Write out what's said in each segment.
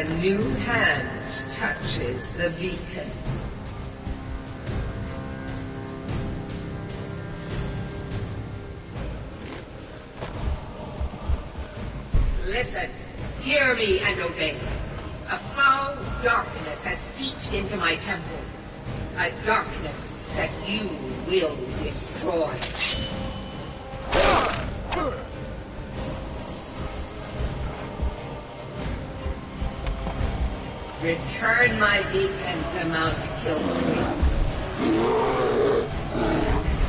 A new hand touches the beacon. Listen, hear me and obey. A foul darkness has seeped into my temple. A darkness that you will destroy. Return my beacon to Mount Kiltree.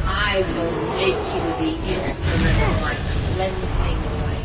I will make you the instrument of my cleansing light.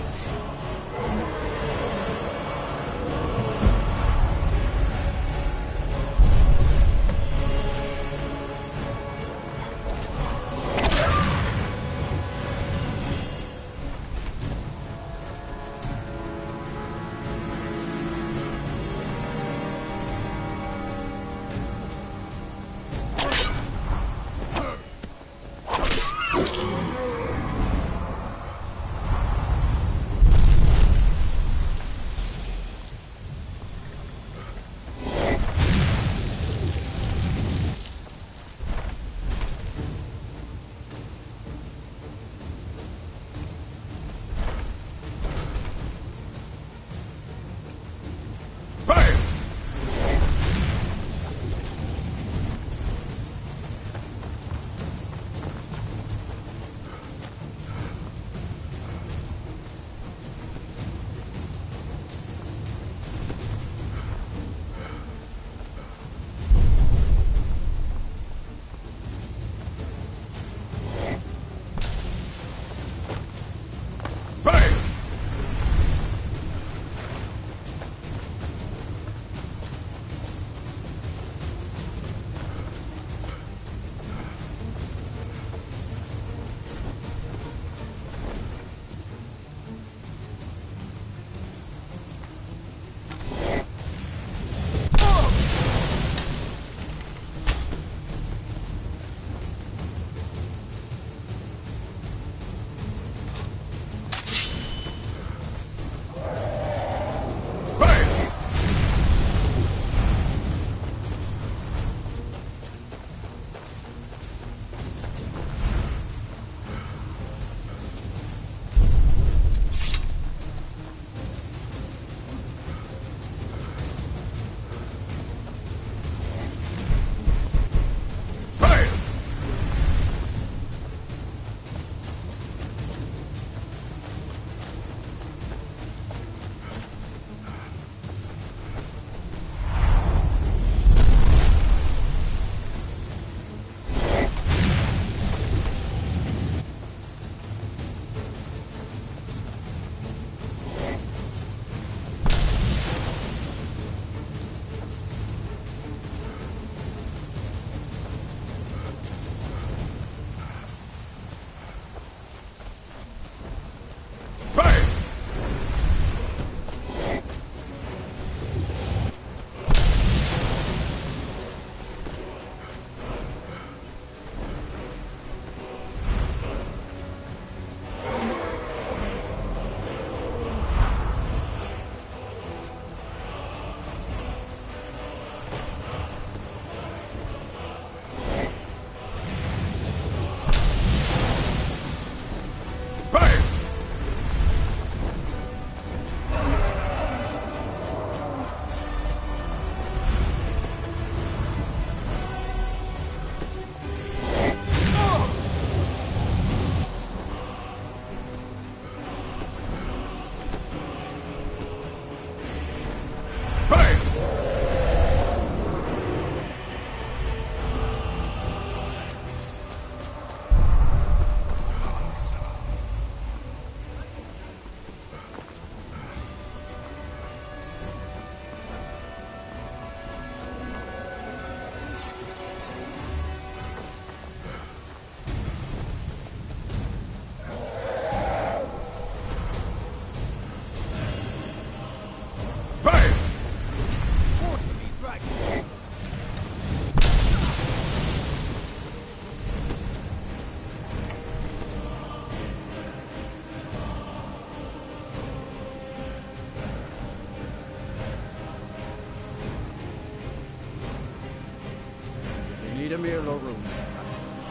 Ymir Lorun.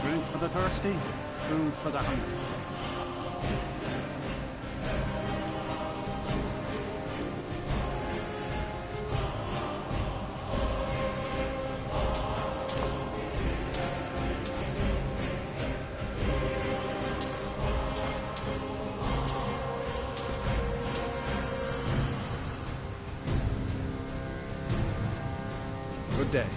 Drink for the thirsty, food for the hungry. Good day.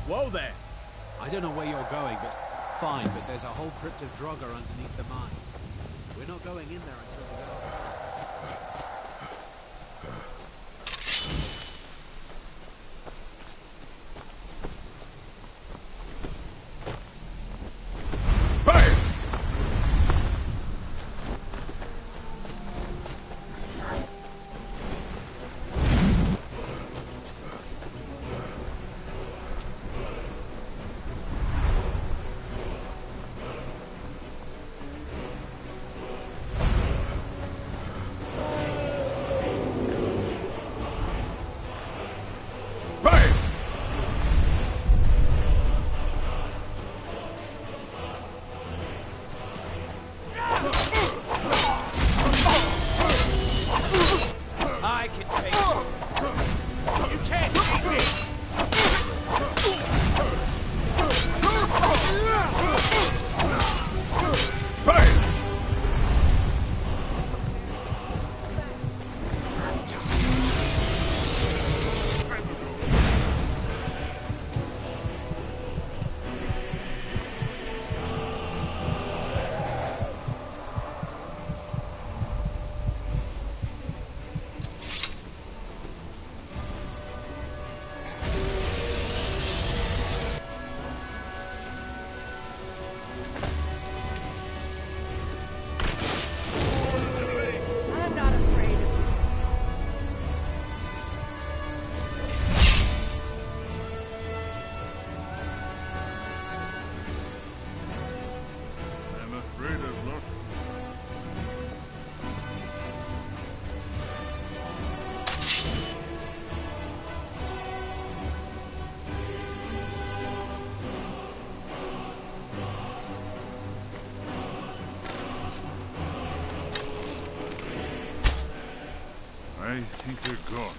Whoa there! I don't know where you're going, but fine, but there's a whole crypt of Draugr underneath the mine. We're not going in there until we go. I think they're gone.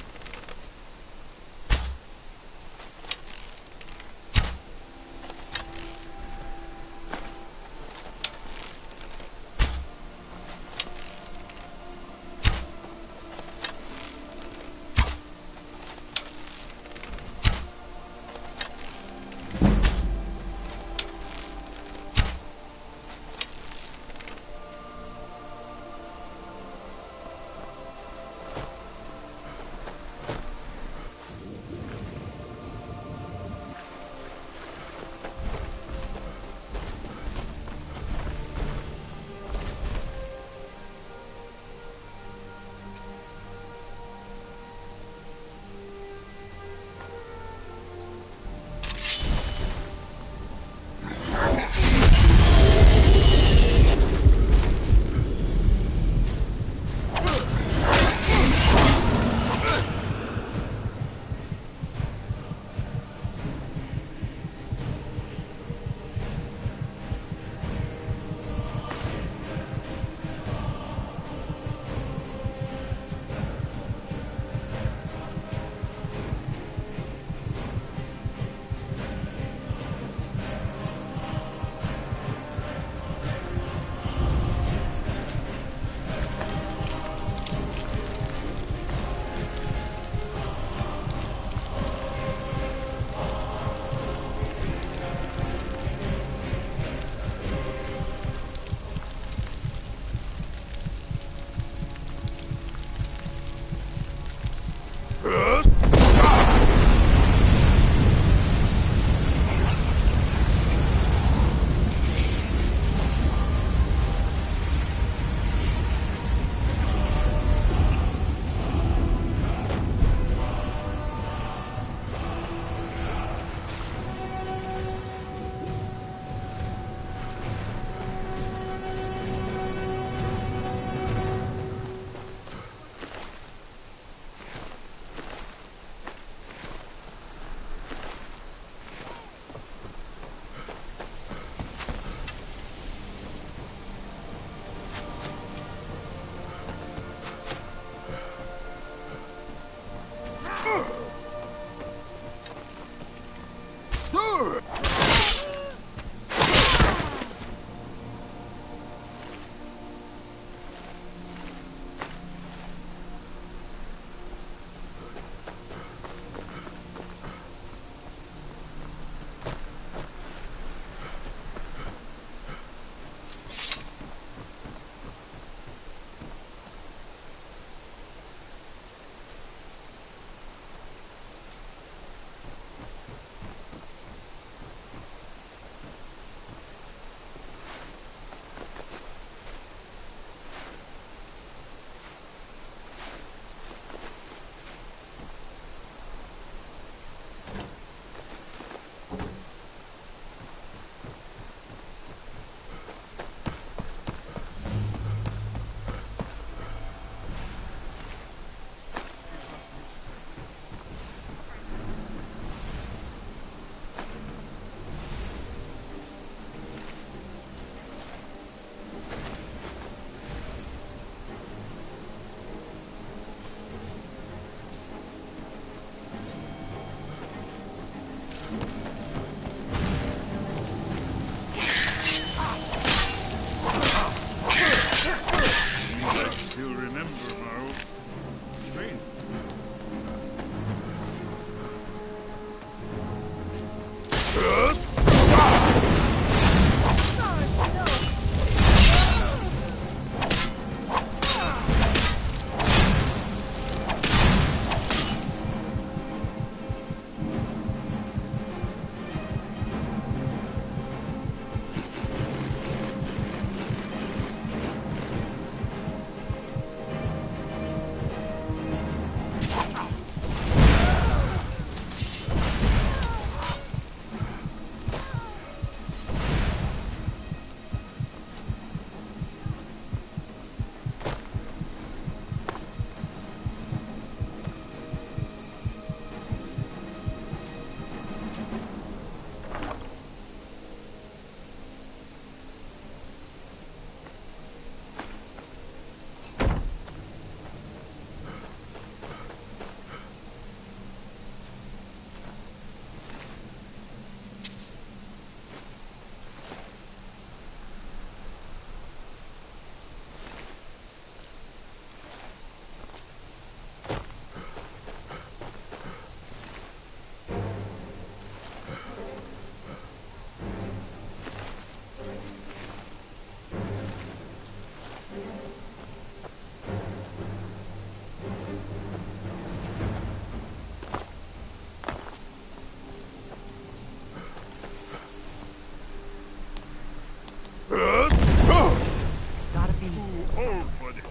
soul for this.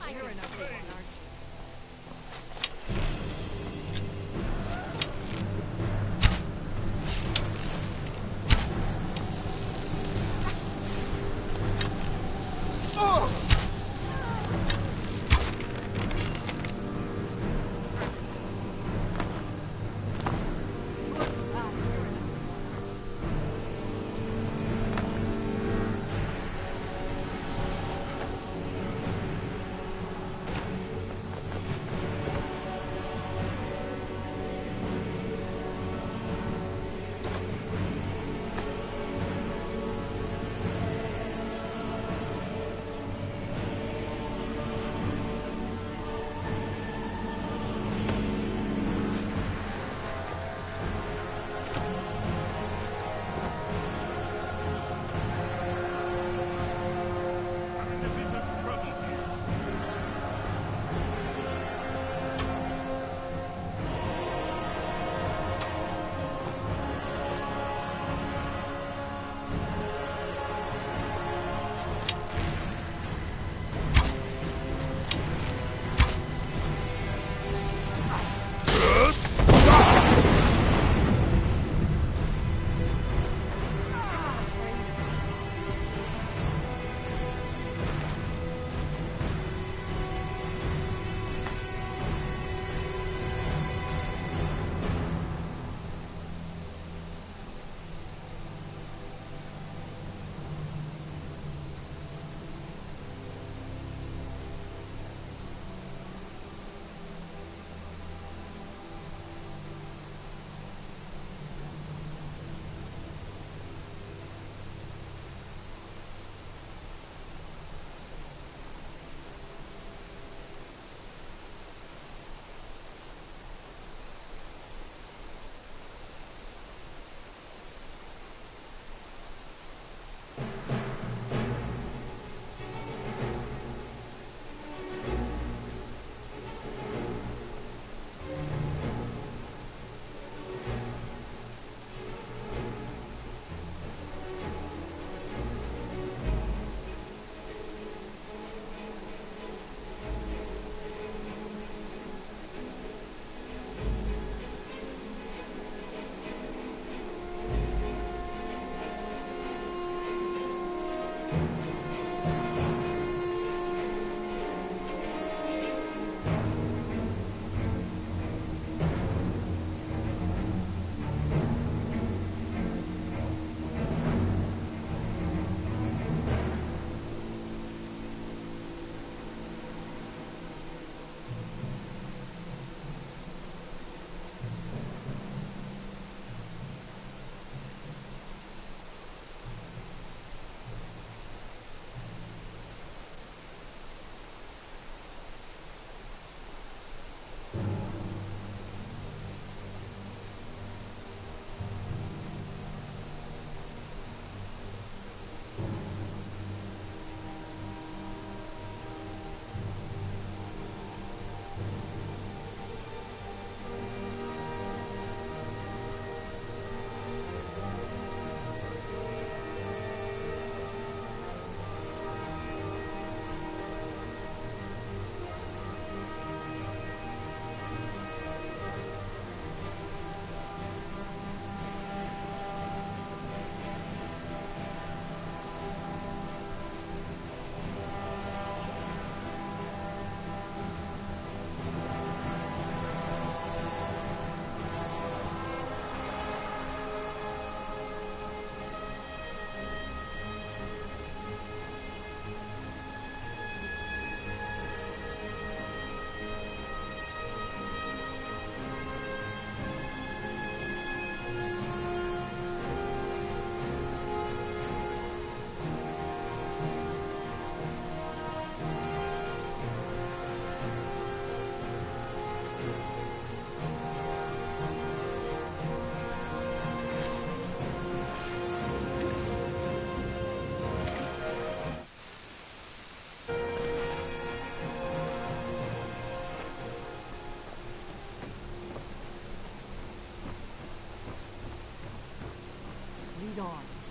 You're an ugly one, aren't you?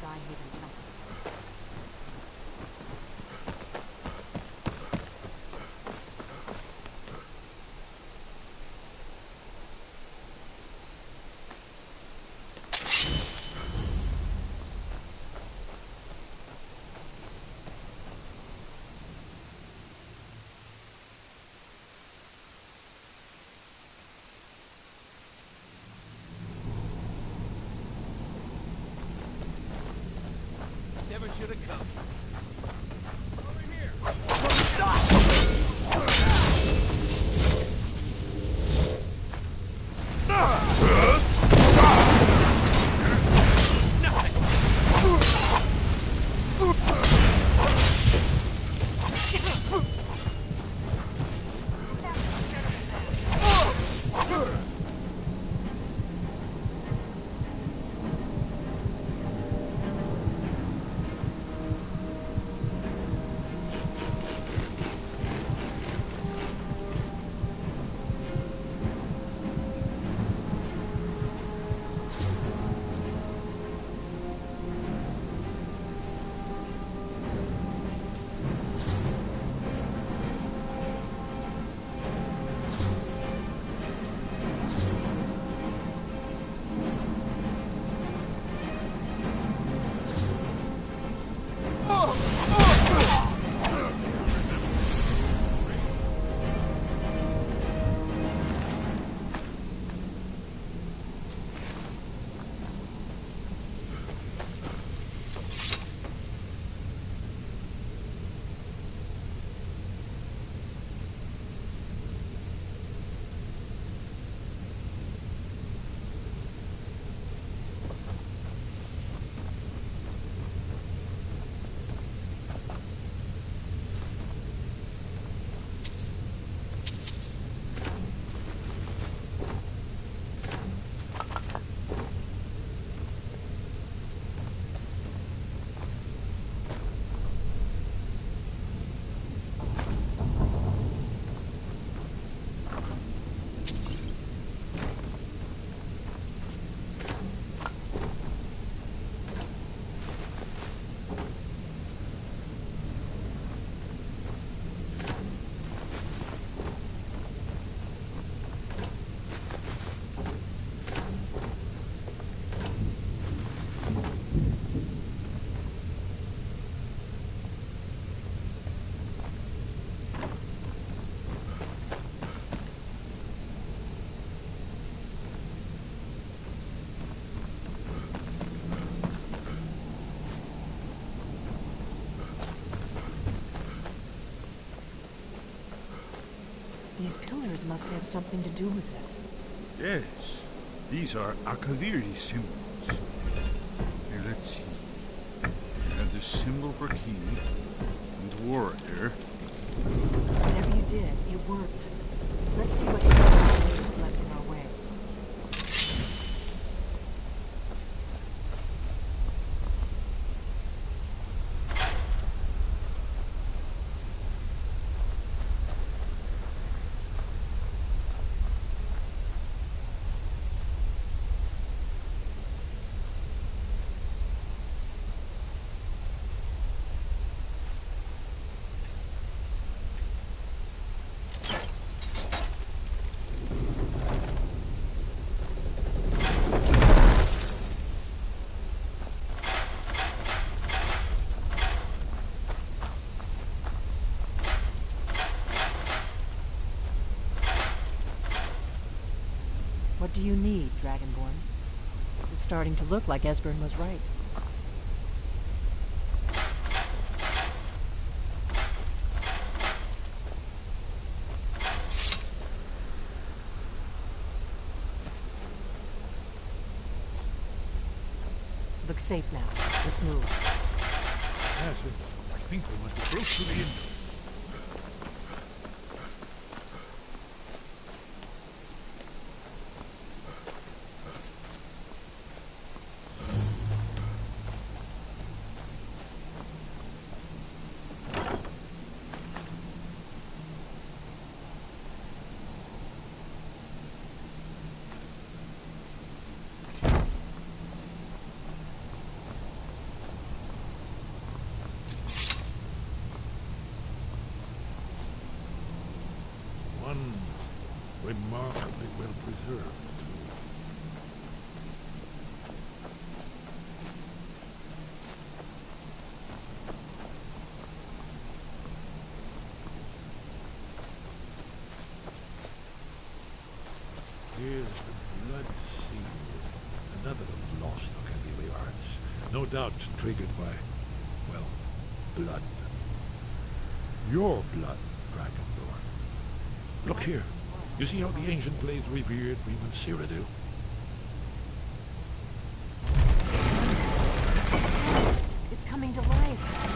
Skyhaven Temple. Never should have come. These pillars must have something to do with it. Yes, these are Akaviri symbols. Here, let's see. We have the symbol for king and warrior. Whatever you did, it worked. Let's see what is left in our way. What do you need, Dragonborn? It's starting to look like Esbern was right. Looks safe now. Let's move. Yes, I think we must approach to the entrance. One remarkably well preserved. Here's the blood seal. Another of the lost Akaviri arts. No doubt triggered by, well, blood. Your blood, Dragonborn. Look here. You see how the ancient blades revered even Cyrodiil? It's coming to life.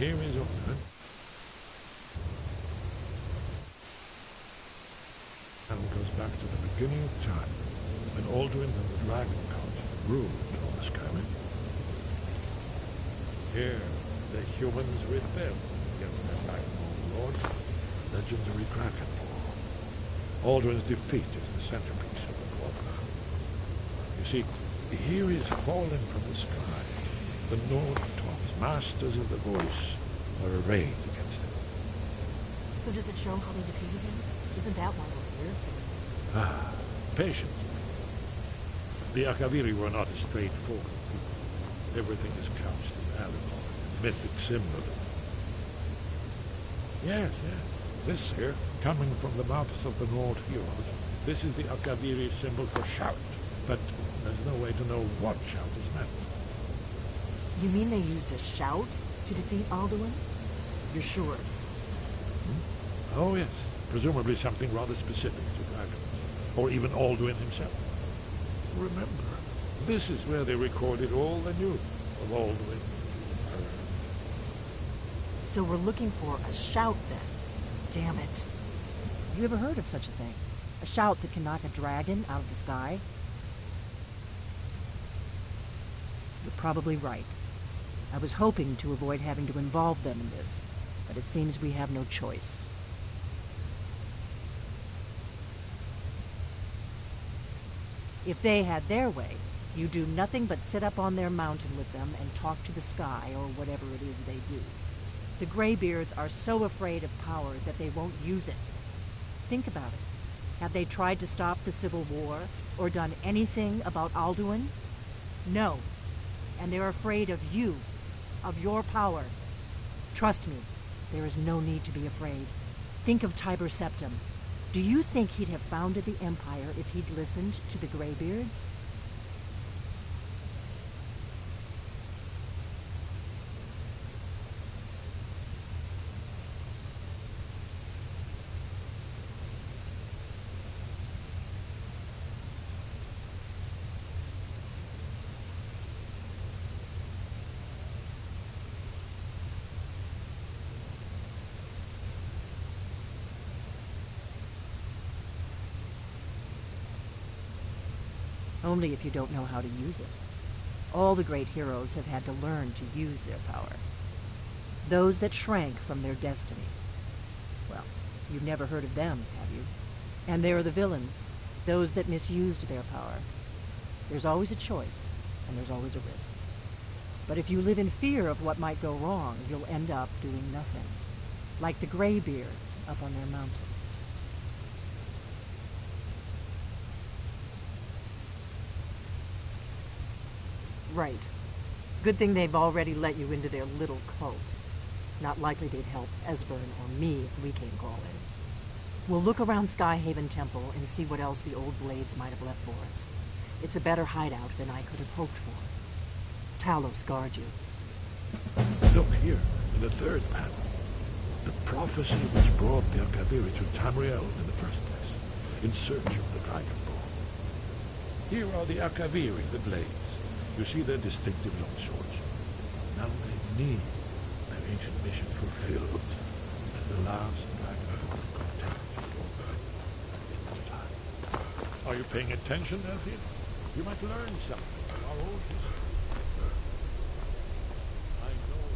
here is Alduin. And it goes back to the beginning of time, when Alduin and the Dragon Council ruled on the Skyrim. Here, the humans rebelled against their Dragonborn lords, legendary Dragonborn. Alduin's defeat is the centerpiece of the quadra. You see, here is fallen from the sky. The Nordtons, masters of the voice, are arrayed against him. So does it show how they defeated him? Isn't that why we're here? Ah, patience. The Akaviri were not a straightforward people. Everything is couched in allegory, mythic symbolism. Yes. This here, coming from the mouths of the Nord heroes, this is the Akaviri symbol for shout, but there's no way to know what shout is meant. You mean they used a shout to defeat Alduin? You're sure? Oh yes, presumably something rather specific to dragons, or even Alduin himself. Remember, this is where they recorded all the news of Alduin. So we're looking for a shout then. Damn it. Have you ever heard of such a thing? A shout that can knock a dragon out of the sky? You're probably right. I was hoping to avoid having to involve them in this, but it seems we have no choice. If they had their way, you do nothing but sit up on their mountain with them and talk to the sky, or whatever it is they do. The Greybeards are so afraid of power that they won't use it. Think about it. Have they tried to stop the Civil War, or done anything about Alduin? No. And they're afraid of you, of your power. Trust me, there is no need to be afraid. Think of Tiber Septim. Do you think he'd have founded the Empire if he'd listened to the Greybeards? Only if you don't know how to use it. All the great heroes have had to learn to use their power. Those that shrank from their destiny. Well, you've never heard of them, have you? And there are the villains, those that misused their power. There's always a choice, and there's always a risk. But if you live in fear of what might go wrong, you'll end up doing nothing. Like the Greybeards up on their mountain. Right. Good thing they've already let you into their little cult. Not likely they'd help Esbern or me if we came calling. We'll look around Skyhaven Temple and see what else the old blades might have left for us. It's a better hideout than I could have hoped for. Talos guard you. Look here, in the third panel. The prophecy which brought the Akaviri to Tamriel in the first place, in search of the Dragonborn. Here are the Akaviri, the blades. You see their distinctive long swords. Now they need their ancient mission fulfilled as the last Dragonborn contact in time. Are you paying attention, Elfie? You might learn something from our old history. I know.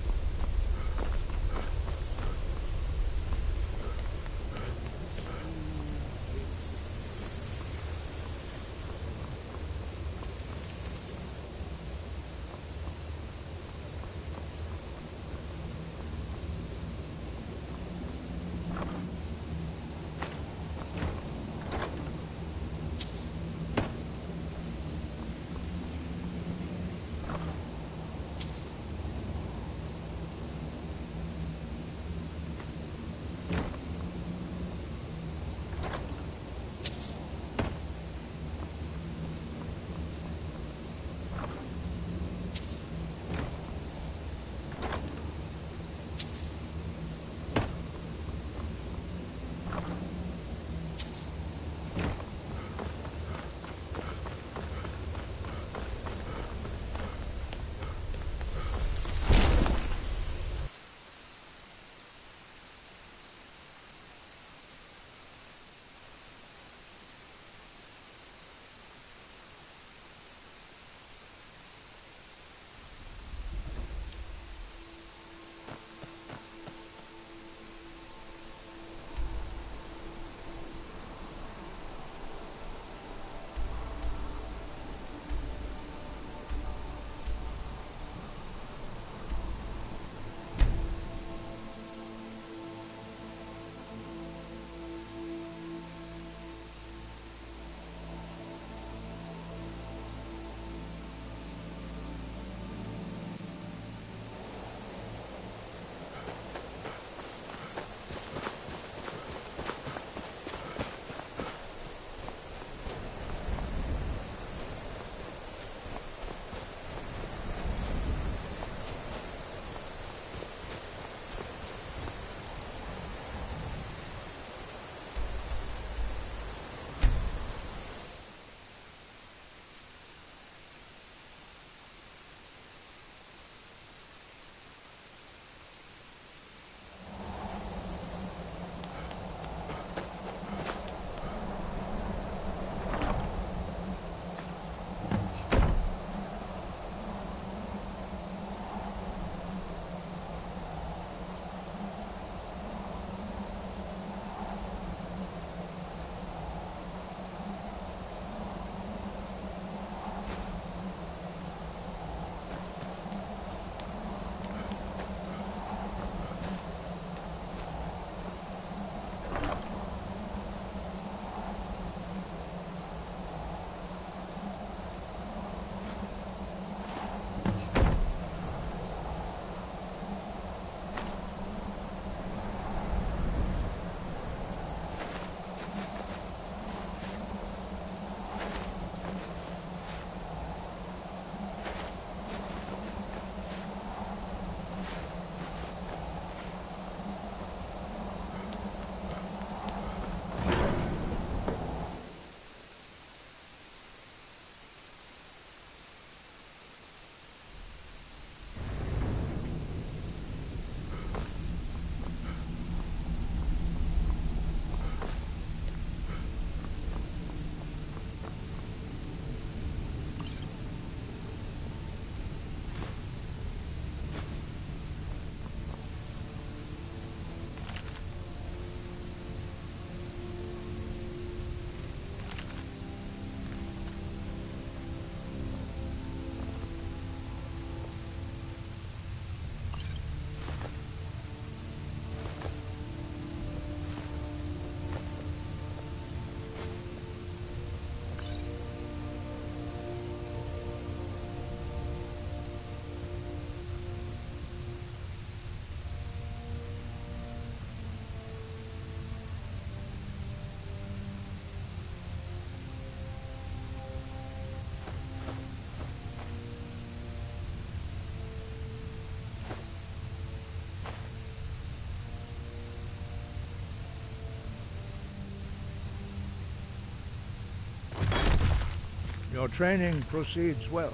Your training proceeds well,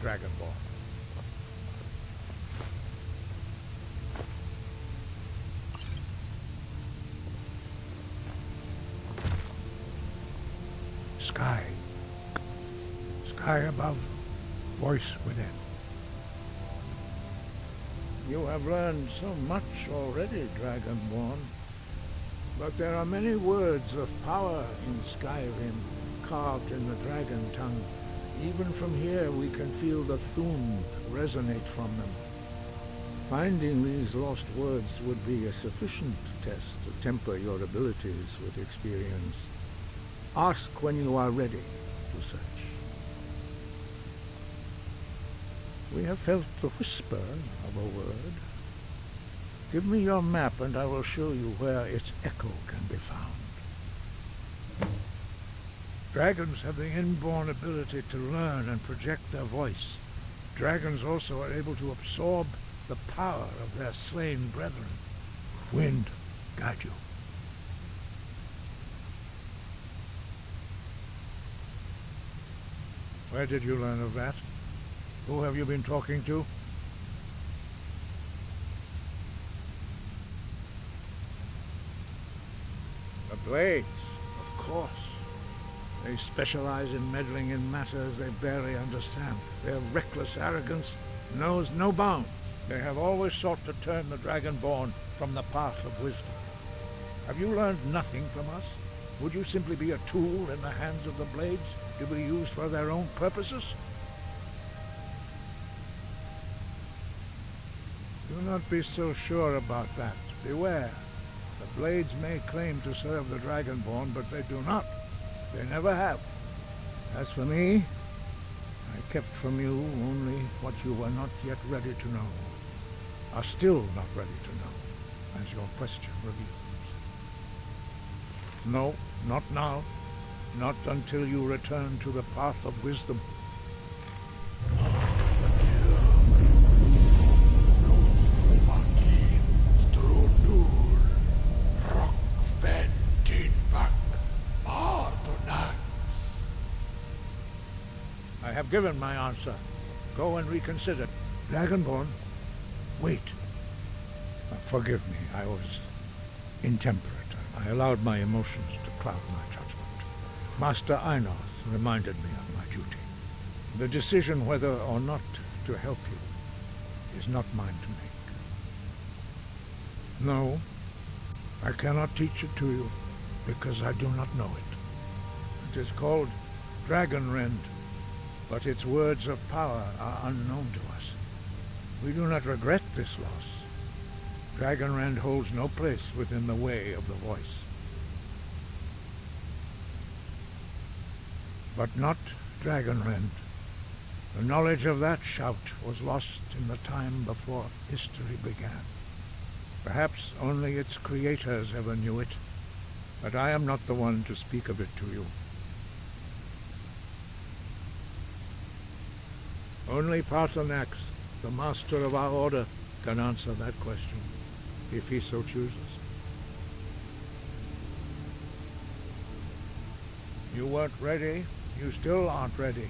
Dragonborn. Sky. Sky above, voice within. You have learned so much already, Dragonborn. But there are many words of power in Skyrim, carved in the dragon tongue. Even from here we can feel the Thum resonate from them. Finding these lost words would be a sufficient test to temper your abilities with experience. Ask when you are ready to search. We have felt the whisper of a word. Give me your map and I will show you where its echo can be found. Dragons have the inborn ability to learn and project their voice. Dragons also are able to absorb the power of their slain brethren. Wind, guide you. Where did you learn of that? Who have you been talking to? The Blades, of course. They specialize in meddling in matters they barely understand. Their reckless arrogance knows no bounds. They have always sought to turn the Dragonborn from the path of wisdom. Have you learned nothing from us? Would you simply be a tool in the hands of the Blades to be used for their own purposes? Do not be so sure about that. Beware. The Blades may claim to serve the Dragonborn, but they do not. They never have. As for me, I kept from you only what you were not yet ready to know. Are still not ready to know, as your question reveals. No, not now. Not until you return to the path of wisdom. I have given my answer. Go and reconsider. Dragonborn, wait. Forgive me, I was intemperate. I allowed my emotions to cloud my judgment. Master Einar reminded me of my duty. The decision whether or not to help you is not mine to make. No, I cannot teach it to you because I do not know it. It is called Dragonrend, but its words of power are unknown to us. We do not regret this loss. Dragonrend holds no place within the way of the voice. But not Dragonrend. The knowledge of that shout was lost in the time before history began. Perhaps only its creators ever knew it, but I am not the one to speak of it to you. Only Paarthurnax, the master of our order, can answer that question, if he so chooses. You weren't ready, you still aren't ready.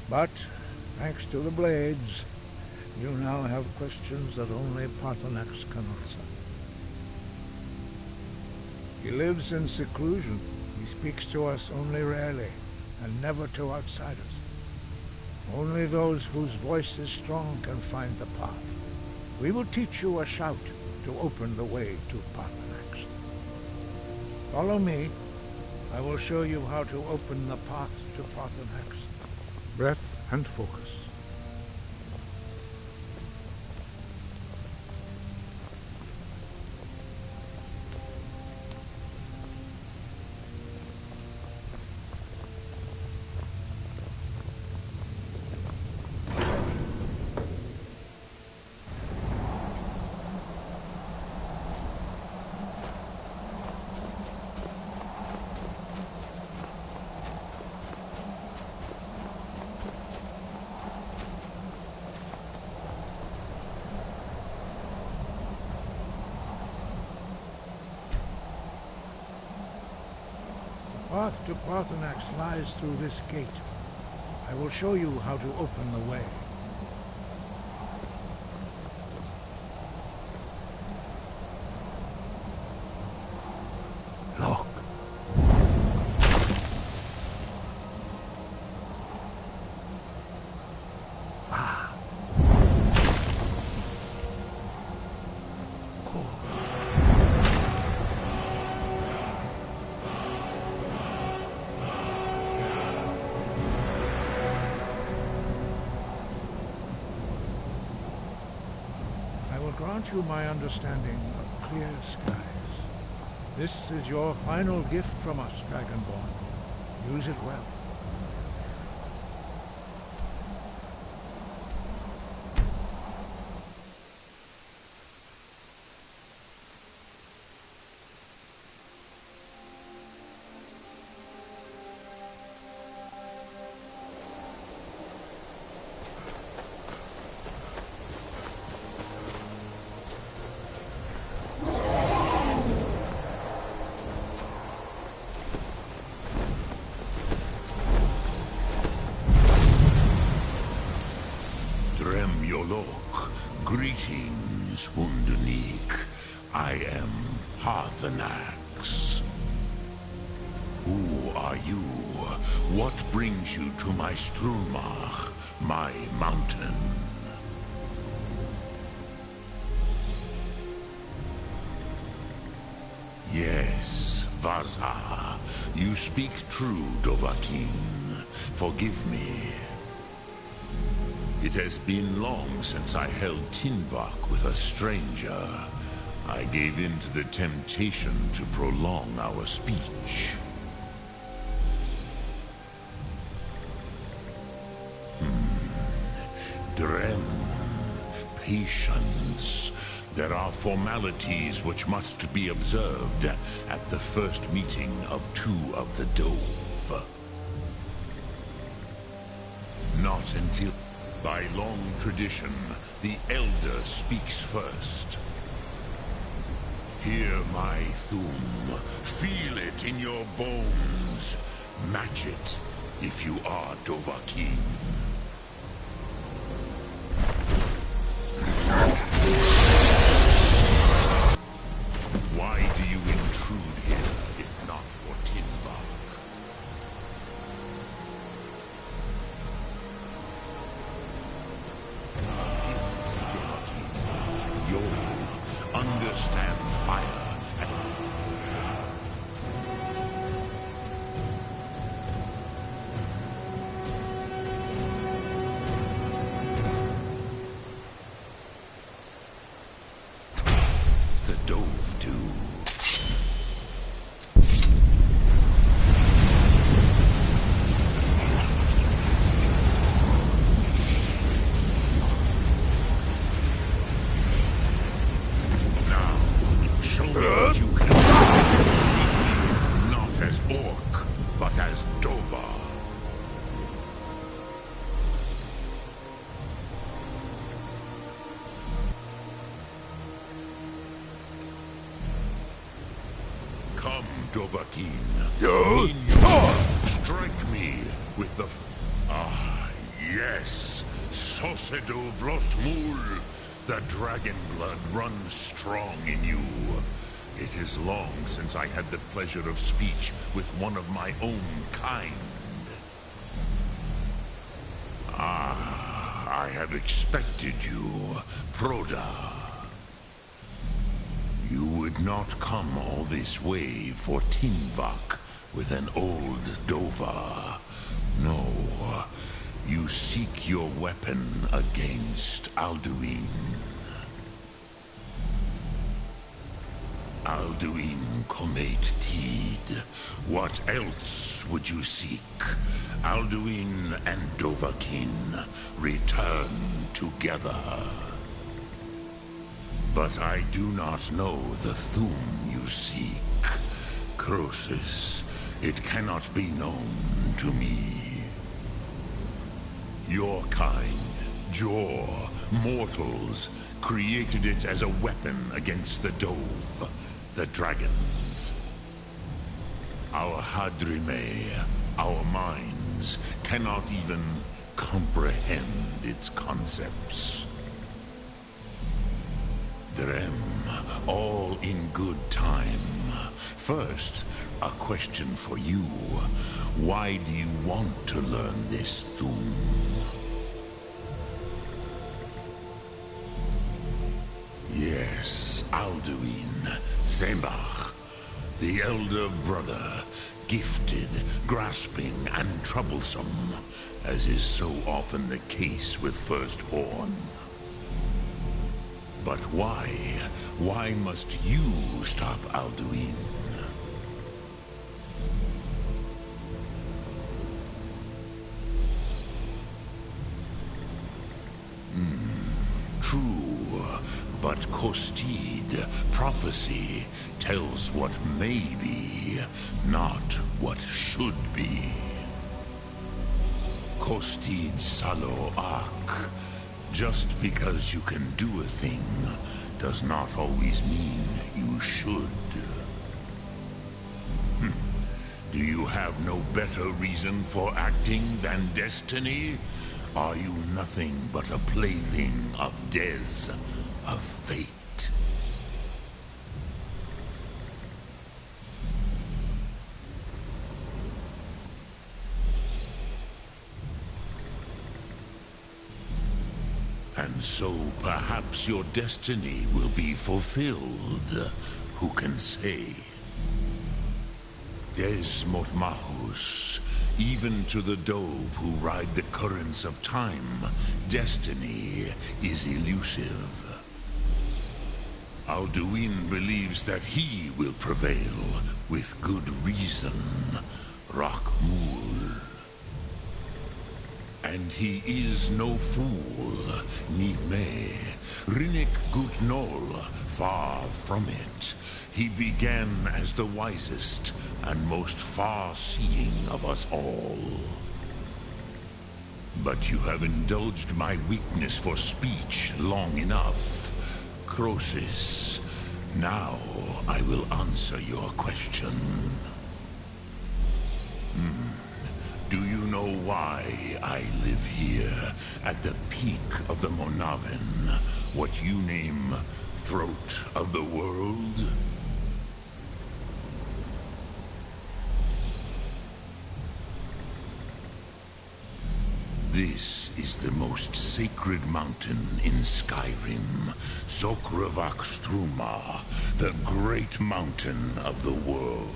But, thanks to the Blades, you now have questions that only Paarthurnax can answer. He lives in seclusion. He speaks to us only rarely, and never to outsiders. Only those whose voice is strong can find the path. We will teach you a shout to open the way to Paarthurnax. Follow me. I will show you how to open the path to Paarthurnax. Breath and focus. The path to Paarthurnax lies through this gate. I will show you how to open the way. Look. Ah. Cool. I will grant you my understanding of clear skies. This is your final gift from us, Dragonborn. Use it well. Greetings, Hundenik. I am Harthanax. Who are you? What brings you to my Strulmach, my mountain? Yes, Vaza. You speak true, Dovahkiin. Forgive me. It has been long since I held Tinvak with a stranger. I gave in to the temptation to prolong our speech. Drem. Patience. There are formalities which must be observed at the first meeting of two of the Dove. Not until... By long tradition, the Elder speaks first. Hear my Thum. Feel it in your bones. Match it if you are Dovahkiin. Why do you intrude here if not for Tinvak? You'll understand fire and... The Dove do. Come, Dovahkiin. Strike me with the... yes. Sosedo Vlostmul. The dragon blood runs strong in you. It is long since I had the pleasure of speech with one of my own kind. I had expected you, Proda. You would not come all this way for Tinvak with an old Dova. No, you seek your weapon against Alduin. Alduin Comate Tid. What else would you seek? Alduin and Dovahkiin return together. But I do not know the Thum you seek. Croesus, it cannot be known to me. Your kind, Jor, mortals, created it as a weapon against the Dove, the dragons. Our Hadrime, our mind, minds cannot even comprehend its concepts. Drem, all in good time. First, a question for you. Why do you want to learn this Thum? Yes, Alduin, Zembach, the elder brother, gifted, grasping, and troublesome, as is so often the case with Firstborn. But why? Why must you stop Alduin? True, but Kostid, prophecy, tells what may be, not what should be. Kostid Salo Ak. Just because you can do a thing does not always mean you should. Do you have no better reason for acting than destiny? Are you nothing but a plaything of Dez, of fate? And so perhaps your destiny will be fulfilled. Who can say? Des Motmahus, even to the dove who ride the currents of time, destiny is elusive. Alduin believes that he will prevail, with good reason. Rakmul. And he is no fool, Nime. Rinnik Gutnol, far from it. He began as the wisest and most far-seeing of us all. But you have indulged my weakness for speech long enough. Croesus, now I will answer your question. Do you know why I live here, at the peak of the Monavin, what you name throat of the world? This is the most sacred mountain in Skyrim, Zokravak Struma, the great mountain of the world.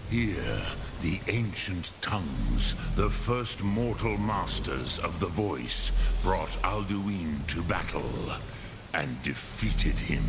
Here, the ancient tongues, the first mortal masters of the voice, brought Alduin to battle and defeated him.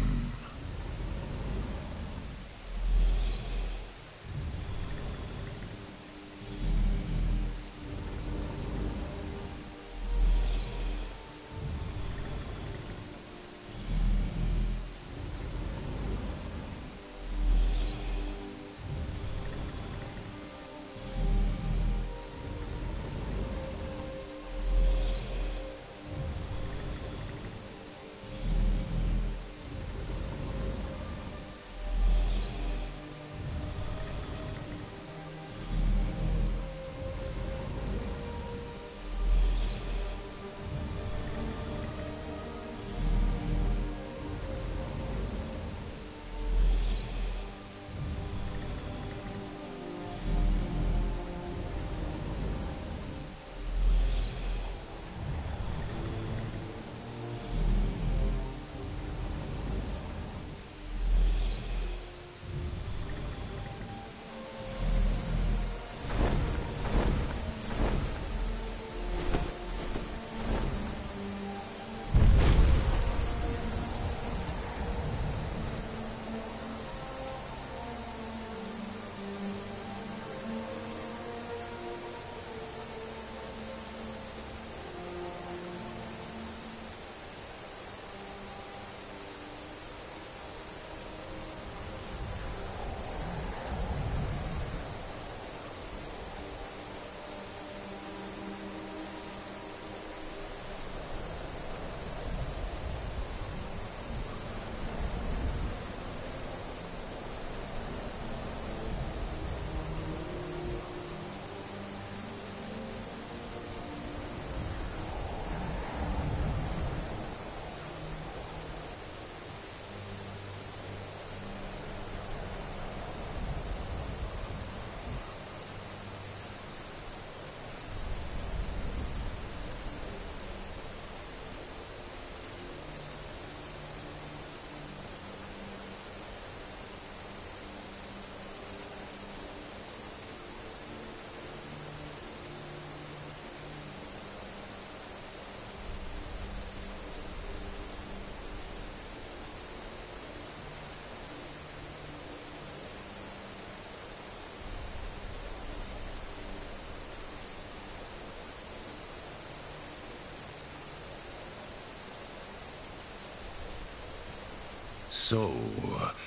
So,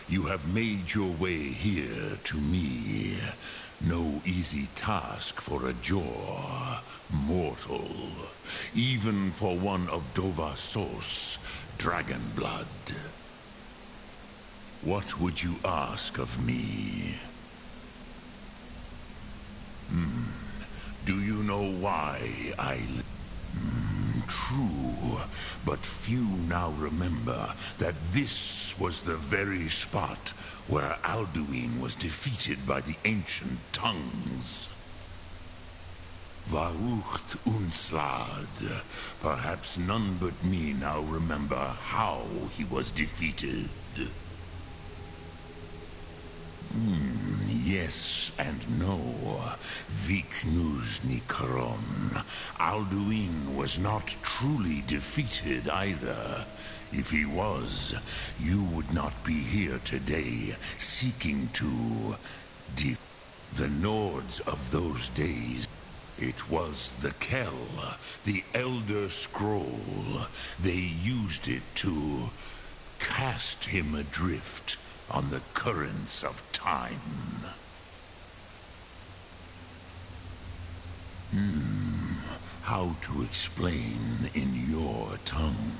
you have made your way here to me. No easy task for a Jor mortal, even for one of Dovasos, dragon blood. What would you ask of me? Do you know why I live? True, but few now remember that this was the very spot where Alduin was defeated by the ancient tongues. Varucht Unslad. Perhaps none but me now remember how he was defeated. Yes and no. Viknus Nikaron. Alduin was not truly defeated either. If he was, you would not be here today seeking to the Nords of those days. It was the Kell, the Elder Scroll. They used it to cast him adrift on the currents of time. How to explain in your tongue?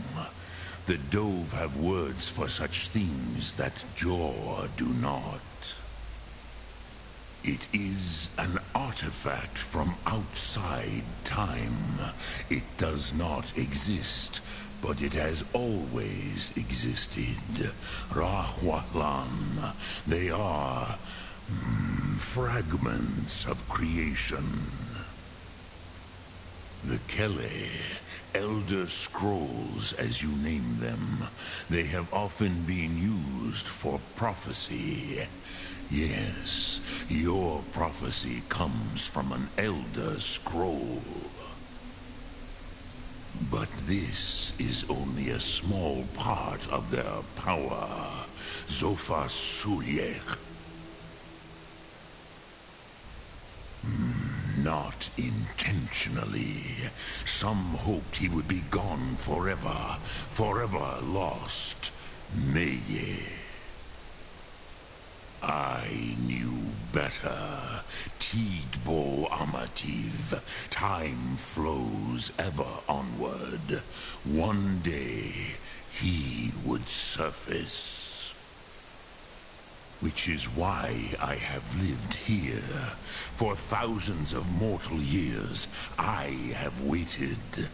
The Dove have words for such things that Jor do not. It is an artifact from outside time. It does not exist, but it has always existed. Rahwatlan. They are fragments of creation. The Kele, Elder Scrolls as you name them, they have often been used for prophecy. Yes, your prophecy comes from an Elder Scroll. But this is only a small part of their power. Zofa Sulyech. Not intentionally. Some hoped he would be gone forever, forever lost. Meye. I knew better. Tidbo Amativ. Time flows ever onward. One day, he would surface. Which is why I have lived here. For thousands of mortal years, I have waited.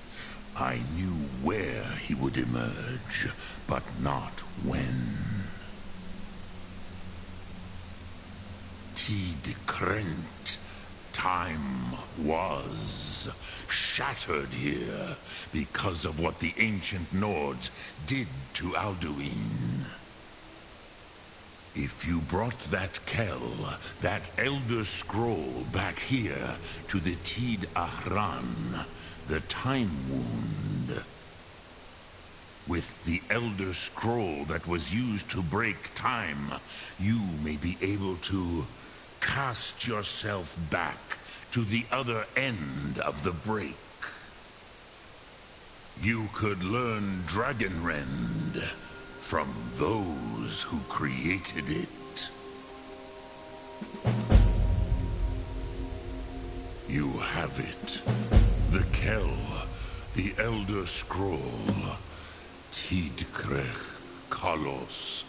I knew where he would emerge, but not when. Tid Krent. Time was shattered here because of what the ancient Nords did to Alduin. If you brought that Kell, that Elder Scroll back here to the Tid Ahran, the Time Wound, with the Elder Scroll that was used to break time, you may be able to cast yourself back to the other end of the break. You could learn Dragonrend from those who created it. You have it. The Kell, the Elder Scroll, Tidkrech Kalos.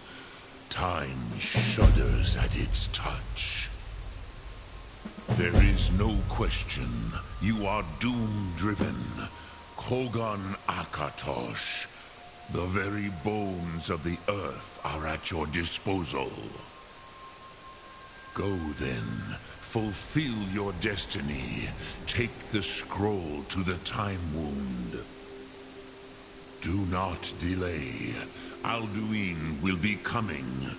Time shudders at its touch. There is no question. You are doom-driven. Kogan Akatosh. The very bones of the earth are at your disposal. Go then, fulfill your destiny. Take the scroll to the Time Wound. Do not delay. Alduin will be coming.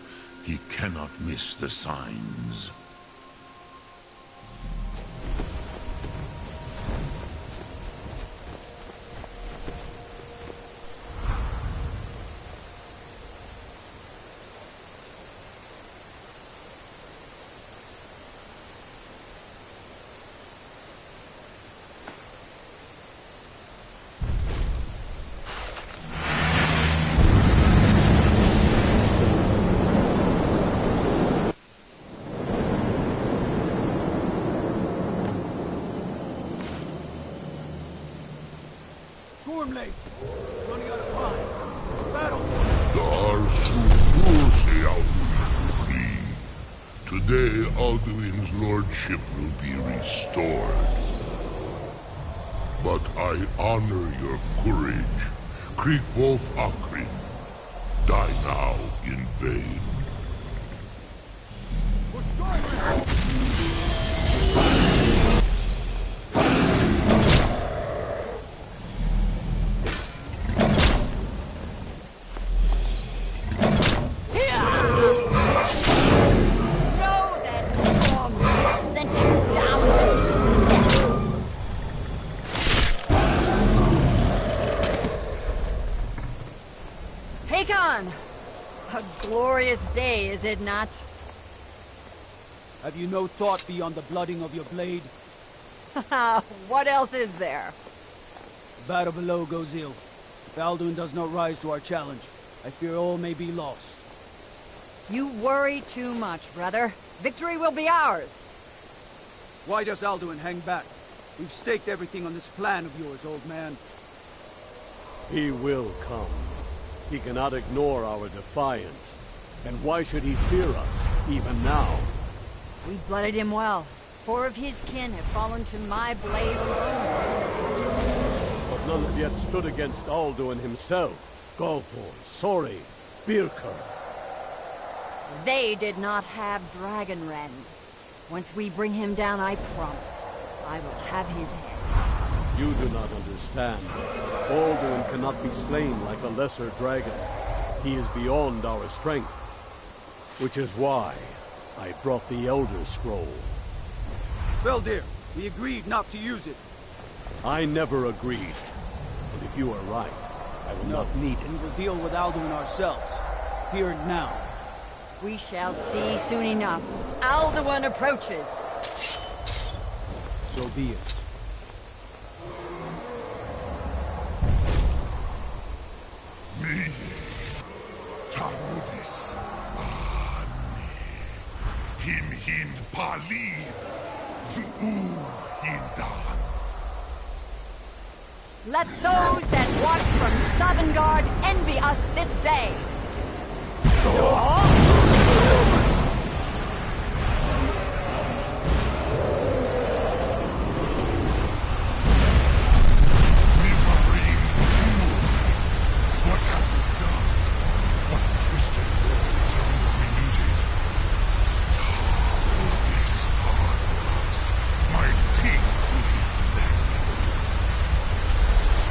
He cannot miss the signs. Gormley! Running out of time. Battle! Today, Alduin's lordship will be restored. But I honor your courage. Kriegwolf Akrin. Die now in vain. For Skyrims! A glorious day, is it not? Have you no thought beyond the blooding of your blade? What else is there? The battle below goes ill. If Alduin does not rise to our challenge, I fear all may be lost. You worry too much, brother. Victory will be ours. Why does Alduin hang back? We've staked everything on this plan of yours, old man. He will come. He cannot ignore our defiance. And why should he fear us, even now? We blooded him well. 4 of his kin have fallen to my blade alone. But none have yet stood against Alduin himself. Galthor, Sori, Birker. They did not have Dragonrend. Once we bring him down, I promise, I will have his head. You do not understand. Alduin cannot be slain like a lesser dragon. He is beyond our strength. Which is why I brought the Elder Scroll. Feldir, we agreed not to use it. I never agreed. And if you are right, I will not need We it. will deal with Alduin ourselves. Here and now. We shall see soon enough. Alduin approaches. So be it. Me, Tarudis, Him Hind Paliv, Zuu Hindan. Let those that watch from Sovngarde envy us this day. What have you done? What twisted words have you created? Tarudis Pardos, my teeth to his neck.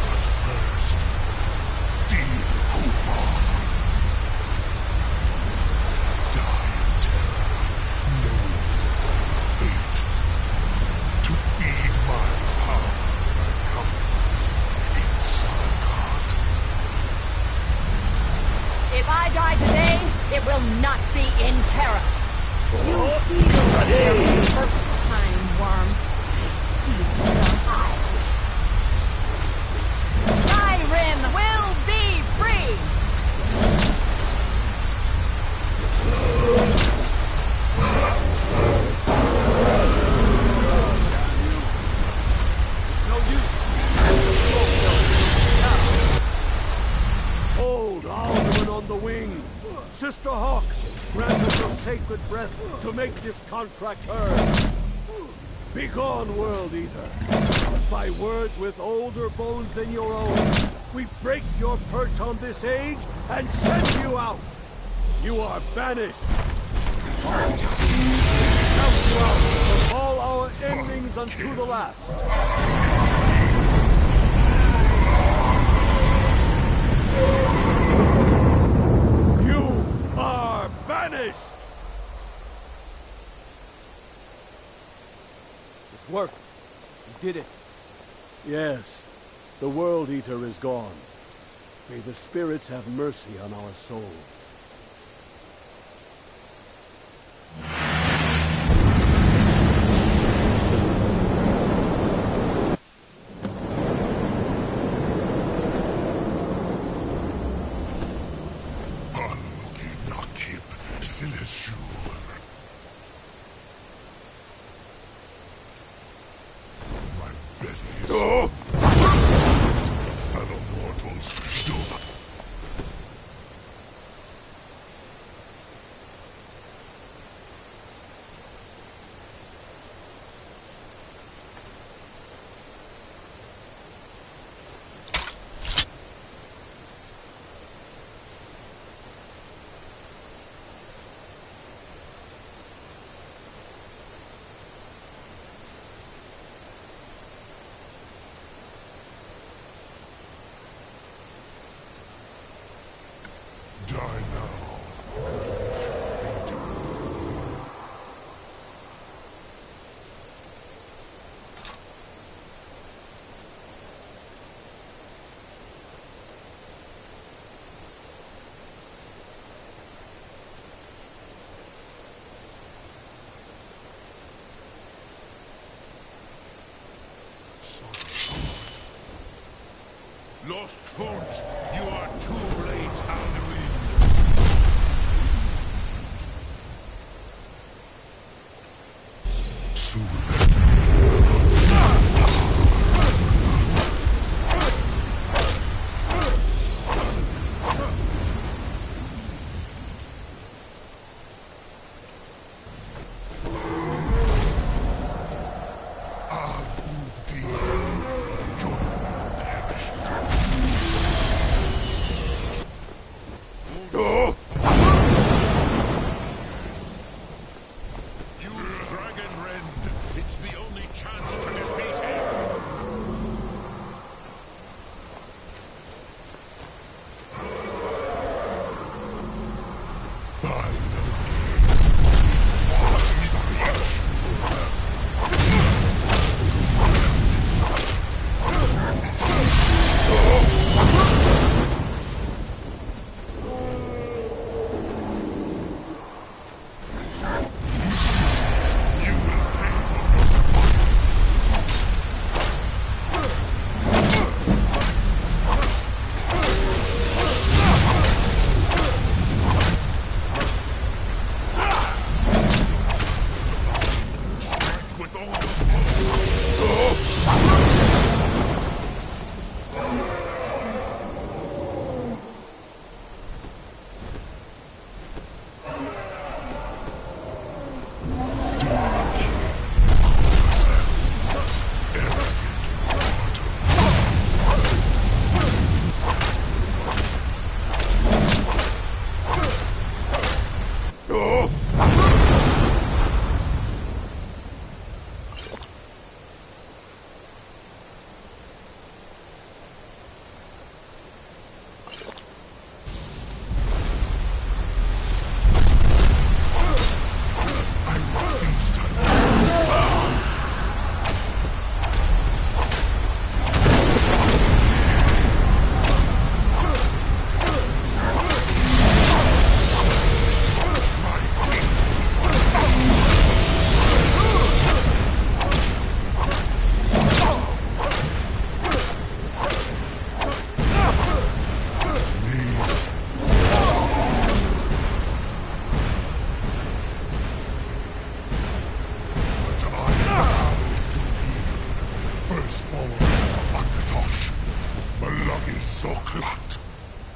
But first, dear Kupar. Die in terror, knowing your fate. To feed my power I come in Sovngarde. If I die today, it will not be in terror. You feel here for the first time, worm. I see your eyes. Skyrim will be free! It's no use. Hold Alduin on the wing! Sister Hawk, grant us your sacred breath to make this contract hers! Begone, World Eater! By words with older bones than your own, we break your perch on this age and send you out! You are banished! Count you out from all our endings unto the last! You are banished! It worked. We did it. Yes, the World Eater is gone. May the spirits have mercy on our souls. Unlucky Nakib, Silesur. My belly is fellow Lost Font, you are too late, Alduin.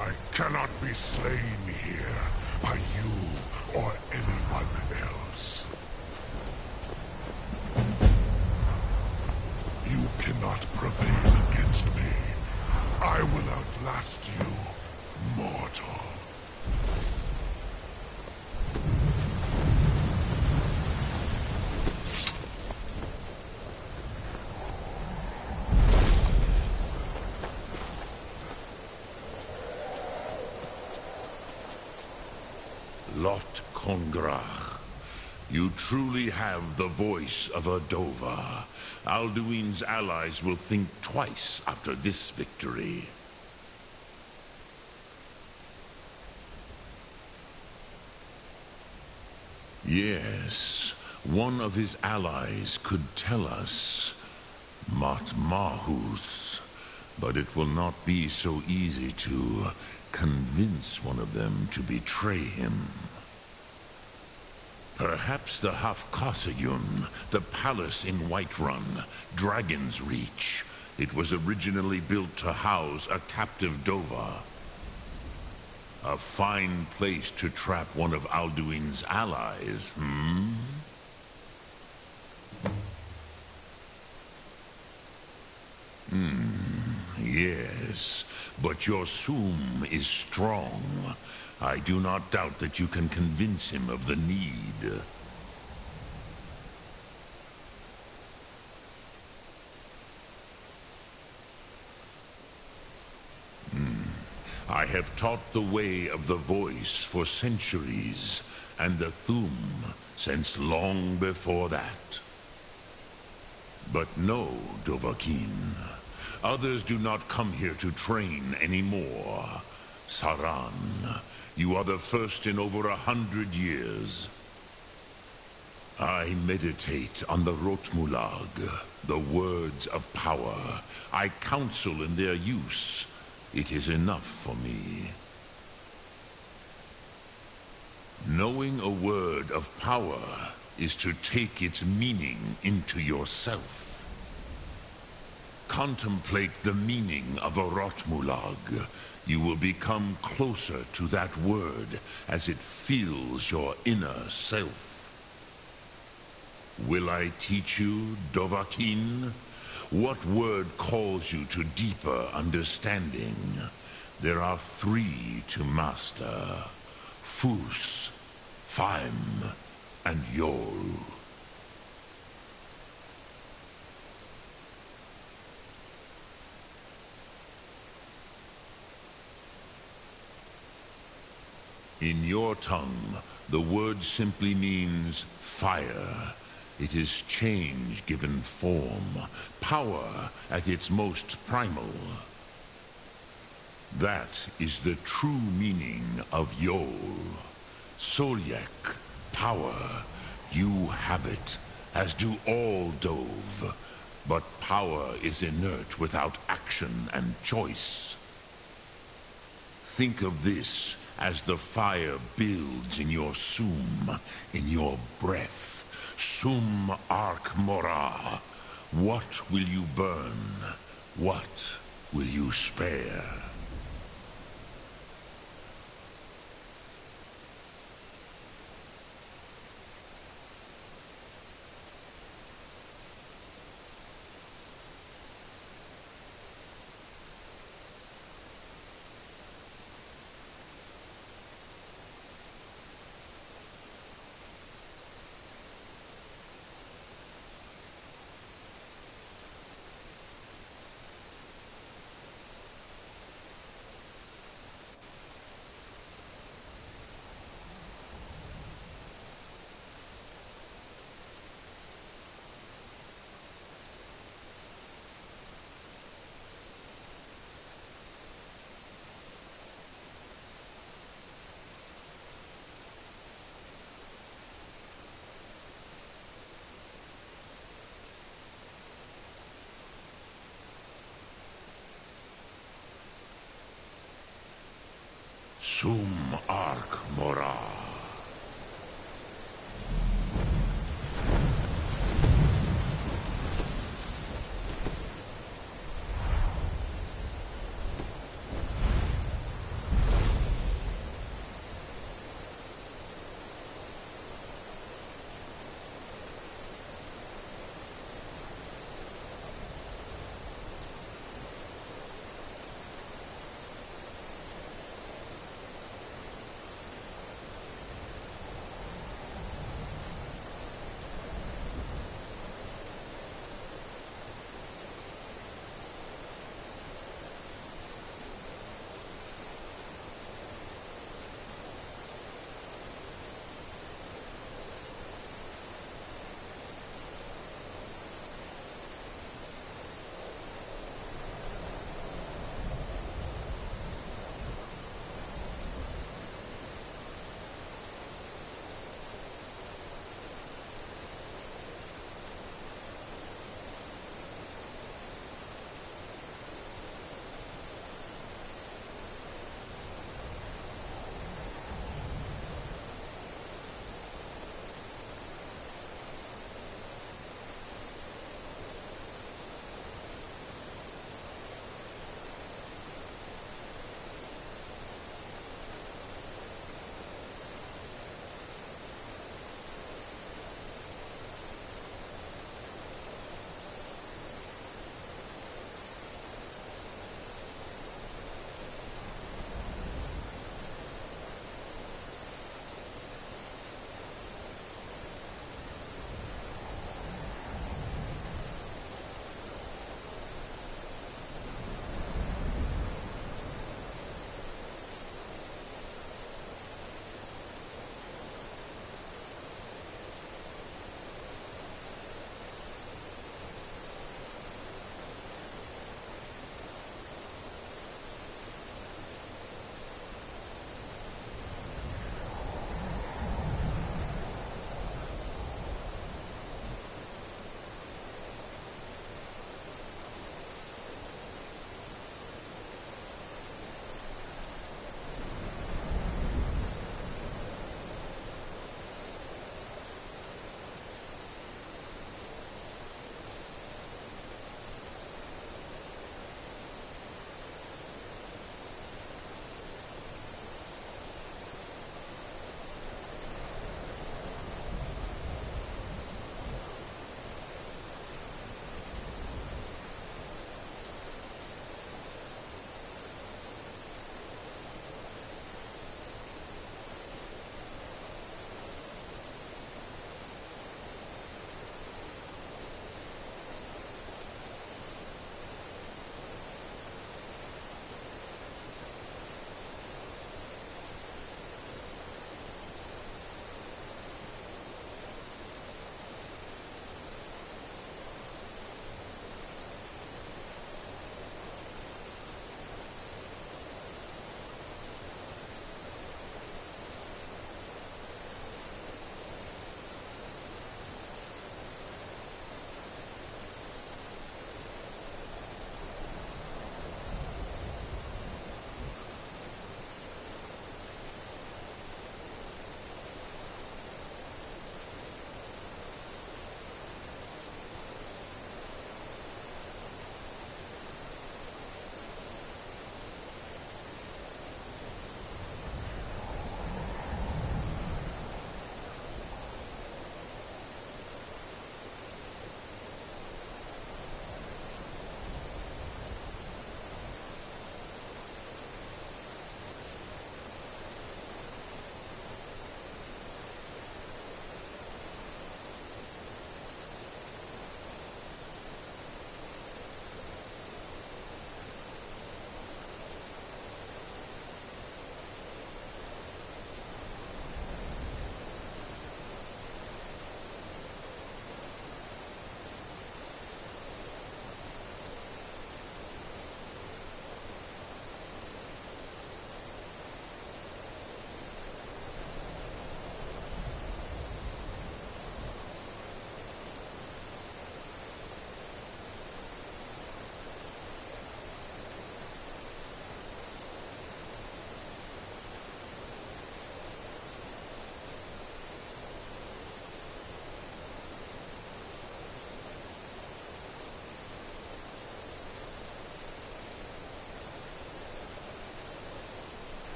I cannot be slain here by you or anyone else. You cannot prevail against me. I will outlast you, mortal. Lot Kongrach, you truly have the voice of a Dova. Alduin's allies will think twice after this victory. Yes, one of his allies could tell us. Matmahus. But it will not be so easy to convince one of them to betray him. Perhaps the Hafkasayun, the palace in Whiterun, Dragon's Reach. It was originally built to house a captive Dova. A fine place to trap one of Alduin's allies, hmm? Yes, but your Sum is strong. I do not doubt that you can convince him of the need. I have taught the way of the voice for centuries, and the Thum since long before that. But no, Dovahkiin. Others do not come here to train anymore. Saran, you are the first in over 100 years. I meditate on the Rotmulag, the words of power. I counsel in their use. It is enough for me. Knowing a word of power is to take its meaning into yourself. Contemplate the meaning of a Rotmulag. You will become closer to that word as it fills your inner self. Will I teach you, Dovahkiin? What word calls you to deeper understanding? There are 3 to master. Fus, Faim, and Yol. In your tongue, the word simply means fire. It is change given form, power at its most primal. That is the true meaning of Yol. Solyek, power. You have it, as do all Dove. But power is inert without action and choice. Think of this as the fire builds in your sum, in your breath. Sum Ark Mora. What will you burn? What will you spare? Sum Ark Mora.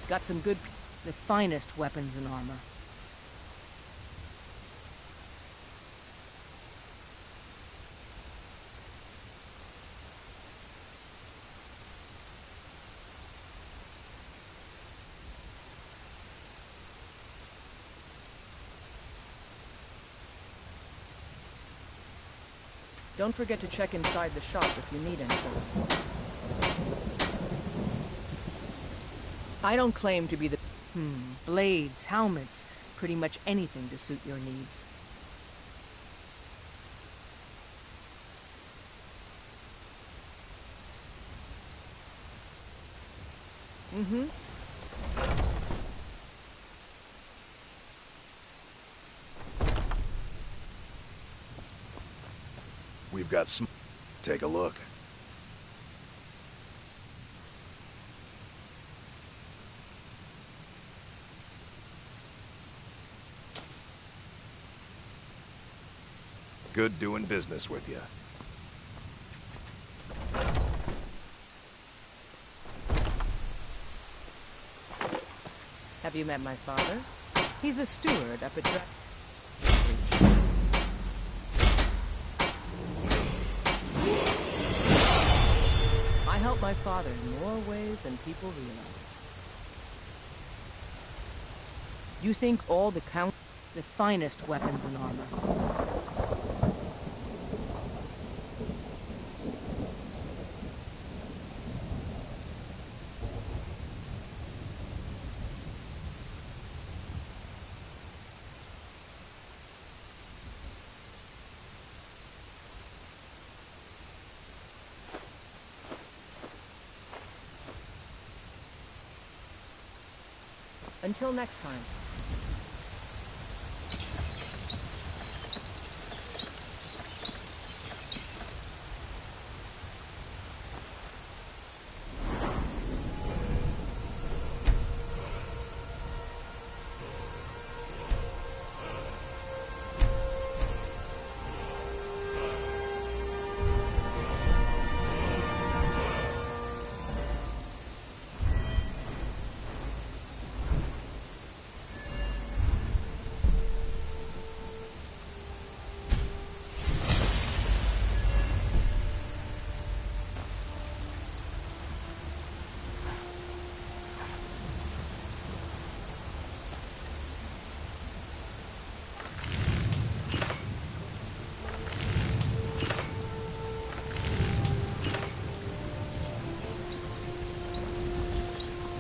Got some good, the finest weapons and armor. Don't forget to check inside the shop if you need anything. I don't claim to be the... blades, helmets, pretty much anything to suit your needs. We've got some... Take a look. Good doing business with you. Have you met my father? He's a steward up at I help my father in more ways than people realize. You think all the finest weapons and armor. Until next time.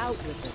Out with it.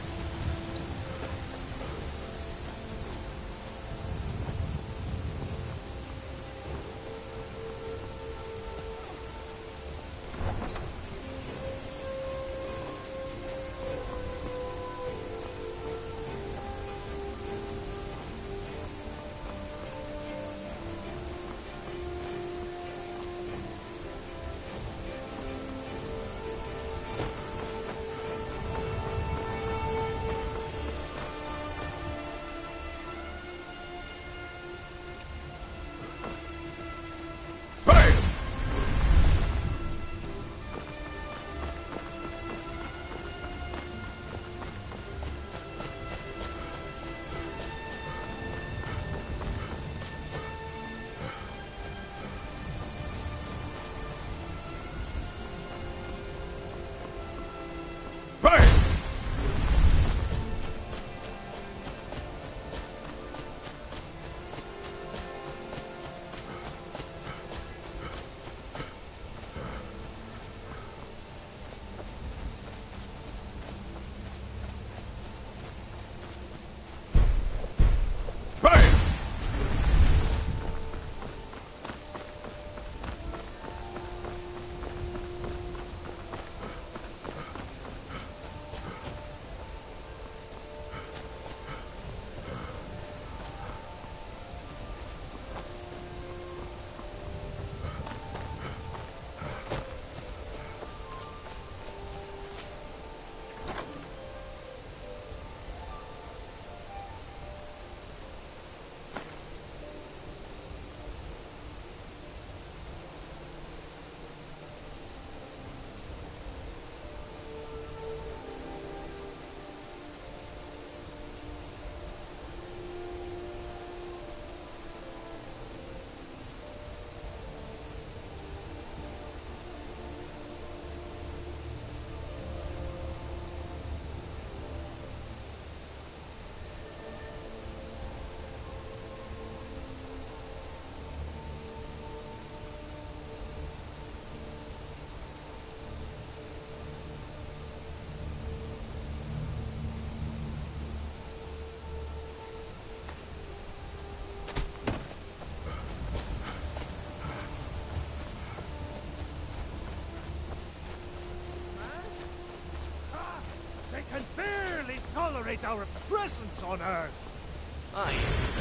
celebrate our presence on Earth. Aye.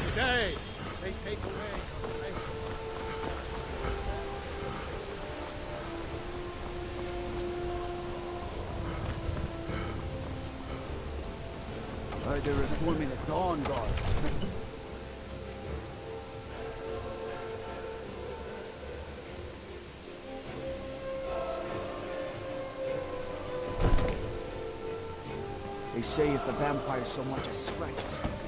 Today, they take away your faith. They're reforming the Dawn Guard. They say if a vampire so much as scratches you,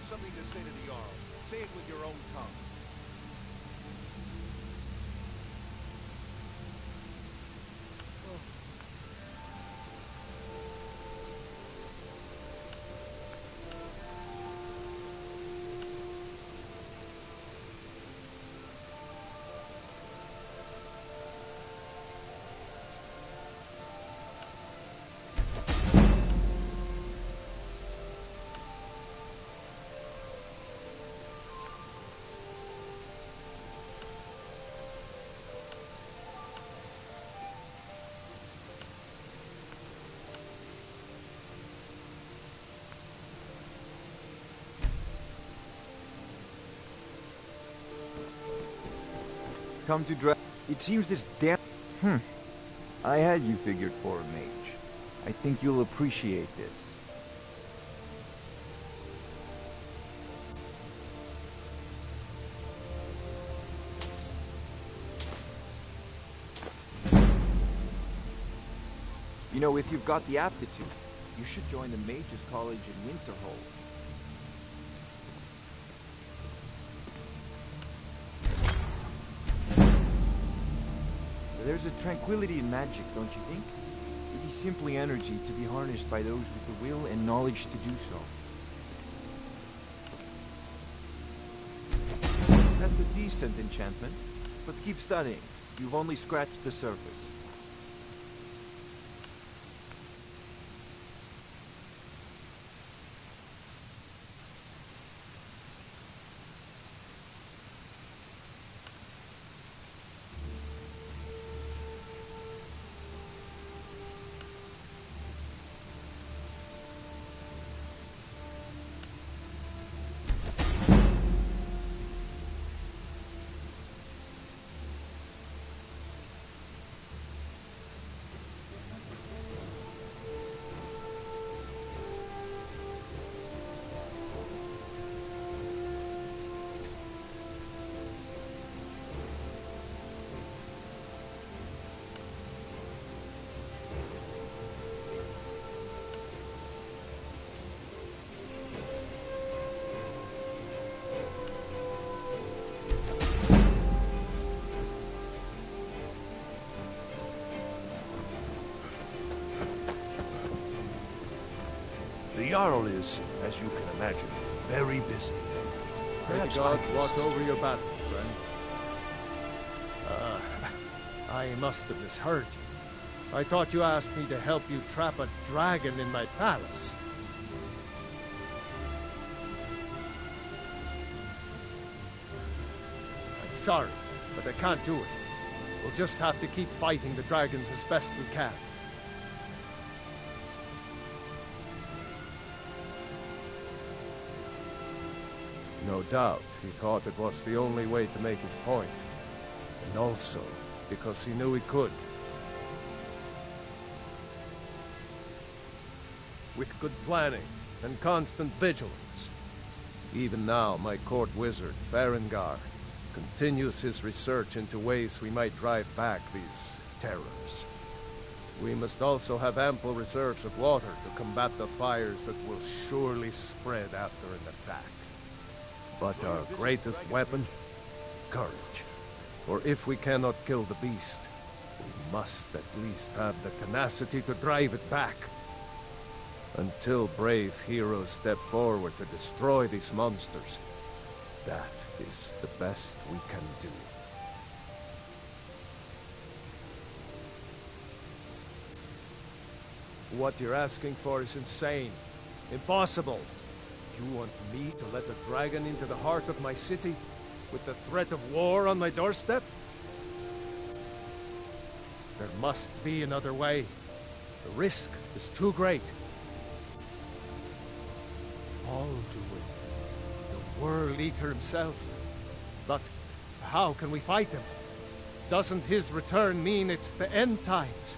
something to say to the Jarl. Say it with your own tongue. Come to It seems this damn... I had you figured for a mage. I think you'll appreciate this. You know, if you've got the aptitude, you should join the Mages College in Winterhold. There's a tranquility in magic, don't you think? It is simply energy to be harnessed by those with the will and knowledge to do so. That's a decent enchantment, but keep studying. You've only scratched the surface. The Jarl is, as you can imagine, very busy. May the gods watch over your battles, friend. I must have misheard you. I thought you asked me to help you trap a dragon in my palace. I'm sorry, but I can't do it. We'll just have to keep fighting the dragons as best we can. No doubt, he thought it was the only way to make his point. And also, because he knew he could. With good planning and constant vigilance. Even now, my court wizard, Farengar, continues his research into ways we might drive back these terrors. We must also have ample reserves of water to combat the fires that will surely spread after an attack. But our greatest weapon? Courage. For if we cannot kill the beast, we must at least have the tenacity to drive it back. Until brave heroes step forward to destroy these monsters, that is the best we can do. What you're asking for is insane. Impossible. You want me to let a dragon into the heart of my city, with the threat of war on my doorstep? There must be another way. The risk is too great. Alduin, the World Eater himself. But how can we fight him? Doesn't his return mean it's the end times?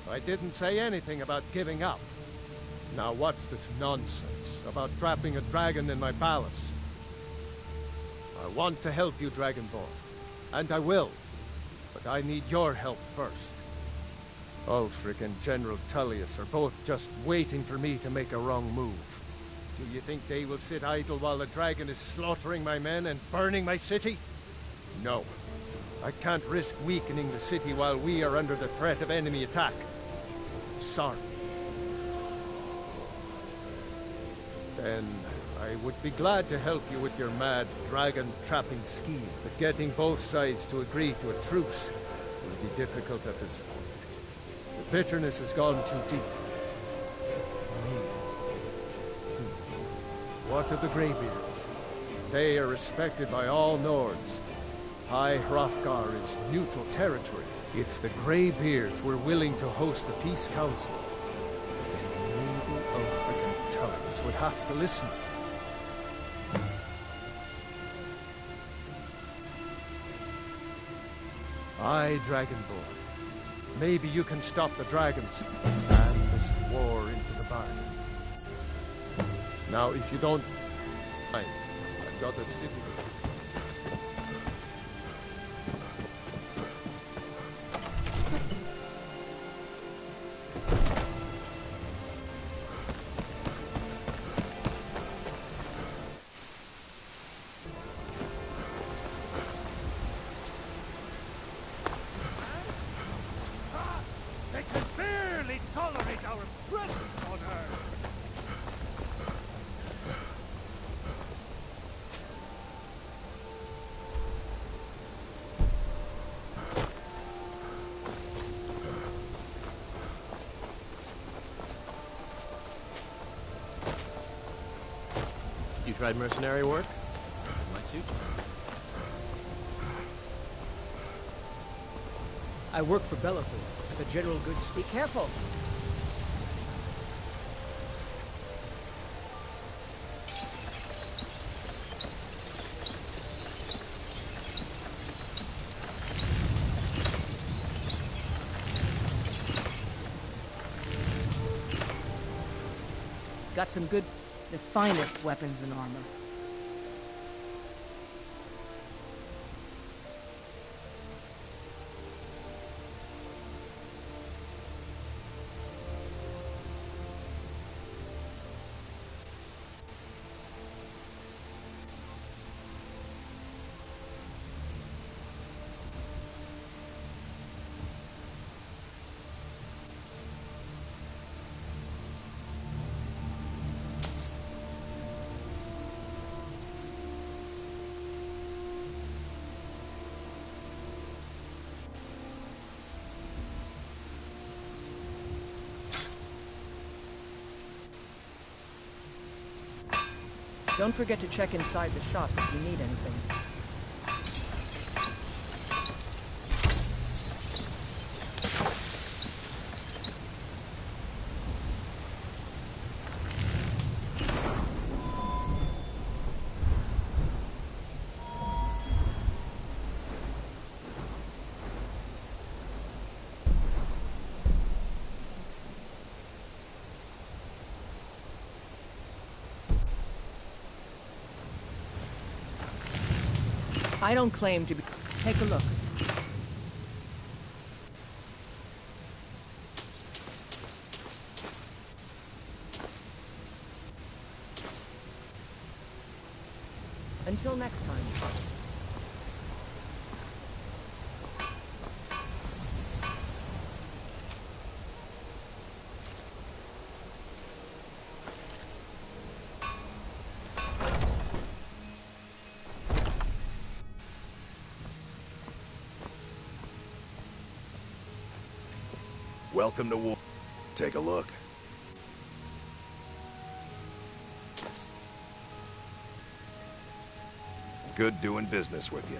I didn't say anything about giving up. Now what's this nonsense about trapping a dragon in my palace? I want to help you, Dragonborn. And I will. But I need your help first. Ulfric and General Tullius are both just waiting for me to make a wrong move. Do you think they will sit idle while the dragon is slaughtering my men and burning my city? No. I can't risk weakening the city while we are under the threat of enemy attack. Sorry. Then I would be glad to help you with your mad dragon-trapping scheme, but getting both sides to agree to a truce will be difficult at this point. The bitterness has gone too deep. What of the Greybeards? They are respected by all Nords. High Hrothgar is neutral territory. If the Greybeards were willing to host a peace council, then maybe Ulfric and Tullius would have to listen. Aye, Dragonborn. Maybe you can stop the dragons and this war into the bargain. Now, if you don't mind, I've got a city. They can barely tolerate our presence on Earth! You tried mercenary work? It might suit you. I work for Belethor, the general goods. Be careful! Got some good, the finest weapons and armor. Don't forget to check inside the shop if you need anything. I don't claim to be... Take a look. Until next time. Welcome to war. Take a look. Good doing business with you.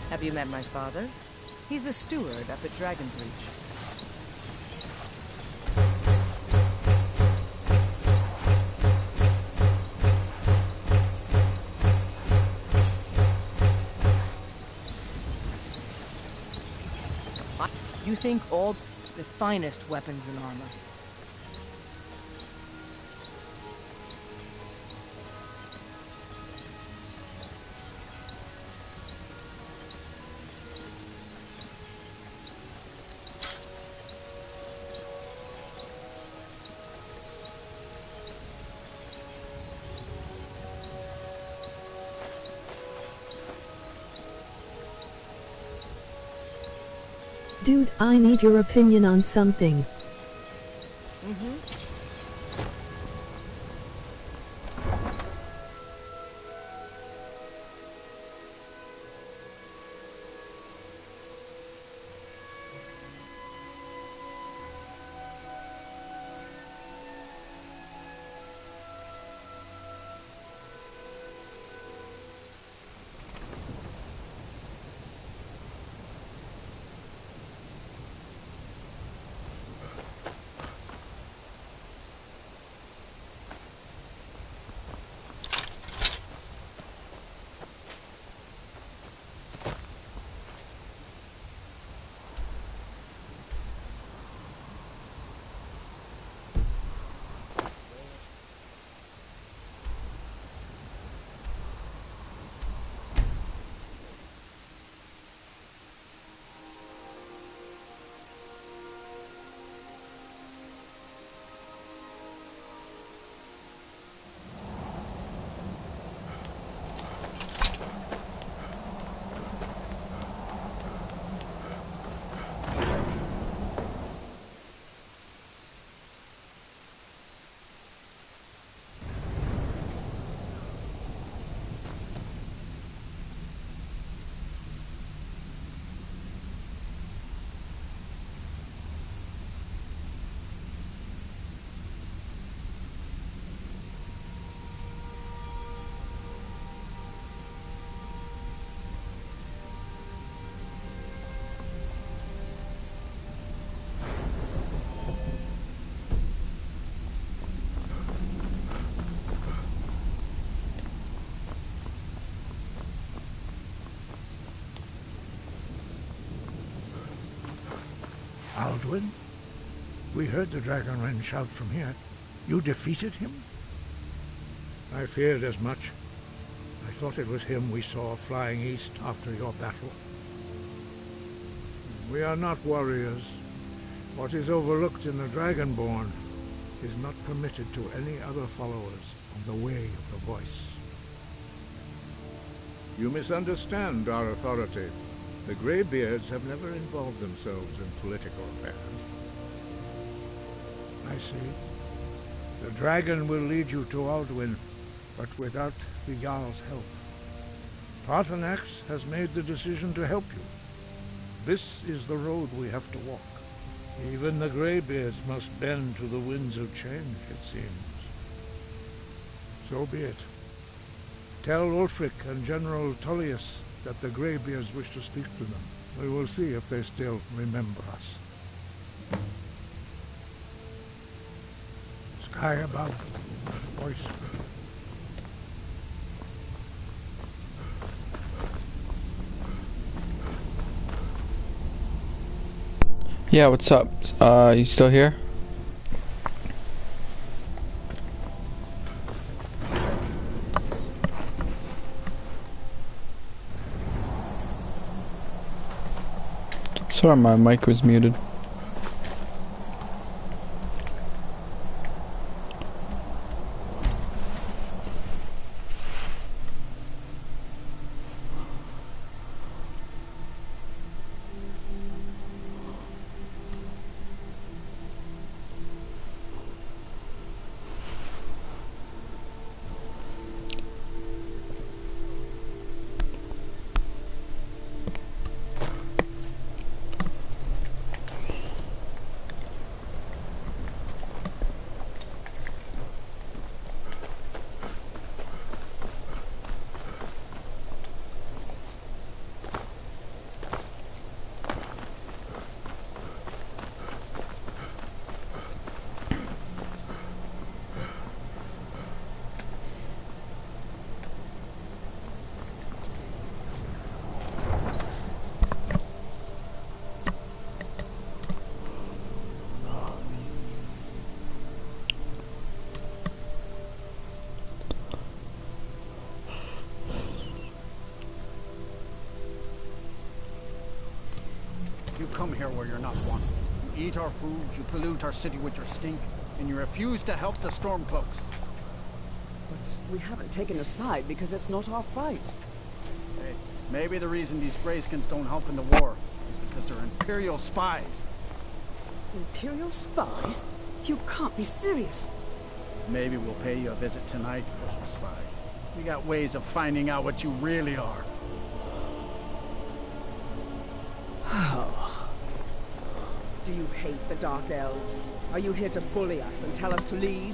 Have you met my father? He's a steward up at Dragon's Reach. You think all the finest weapons and armor. Dude, I need your opinion on something. Alduin? We heard the Dragonborn shout from here. You defeated him? I feared as much. I thought it was him we saw flying east after your battle. We are not warriors. What is overlooked in the Dragonborn is not permitted to any other followers of the Way of the Voice. You misunderstand our authority. The Greybeards have never involved themselves in political affairs. I see. The dragon will lead you to Alduin, but without the Jarl's help. Paarthurnax has made the decision to help you. This is the road we have to walk. Even the Greybeards must bend to the winds of change, it seems. So be it. Tell Ulfric and General Tullius that the Greybeards wish to speak to them. We will see if they still remember us. Sky above, voice. Yeah, what's up? You still here? Sorry, my mic was muted. You come here where you're not wanted. You eat our food, you pollute our city with your stink, and you refuse to help the Stormcloaks. But we haven't taken a side because it's not our fight. Hey, maybe the reason these Greyskins don't help in the war is because they're Imperial spies. Imperial spies? You can't be serious. Maybe we'll pay you a visit tonight, little spy. We got ways of finding out what you really are. Do you hate the Dark Elves? Are you here to bully us and tell us to leave?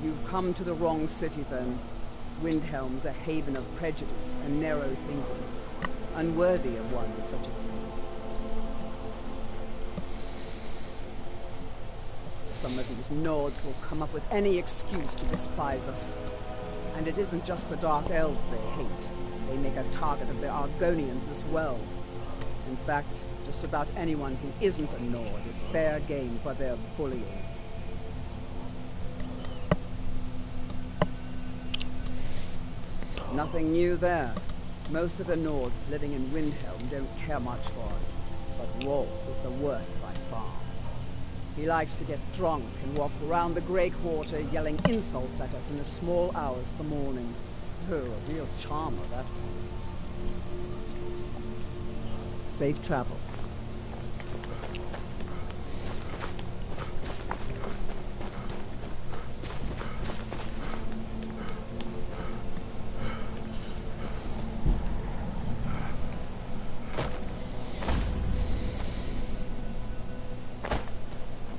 You've come to the wrong city, then. Windhelm's a haven of prejudice and narrow thinking, unworthy of one such as you. Some of these Nords will come up with any excuse to despise us. And it isn't just the Dark Elves they hate. They make a target of the Argonians as well. In fact, just about anyone who isn't a Nord is fair game for their bullying. Nothing new there. Most of the Nords living in Windhelm don't care much for us, but Rolf is the worst by far. He likes to get drunk and walk around the Grey Quarter yelling insults at us in the small hours of the morning. Oh, a real charmer, that one. Safe travels.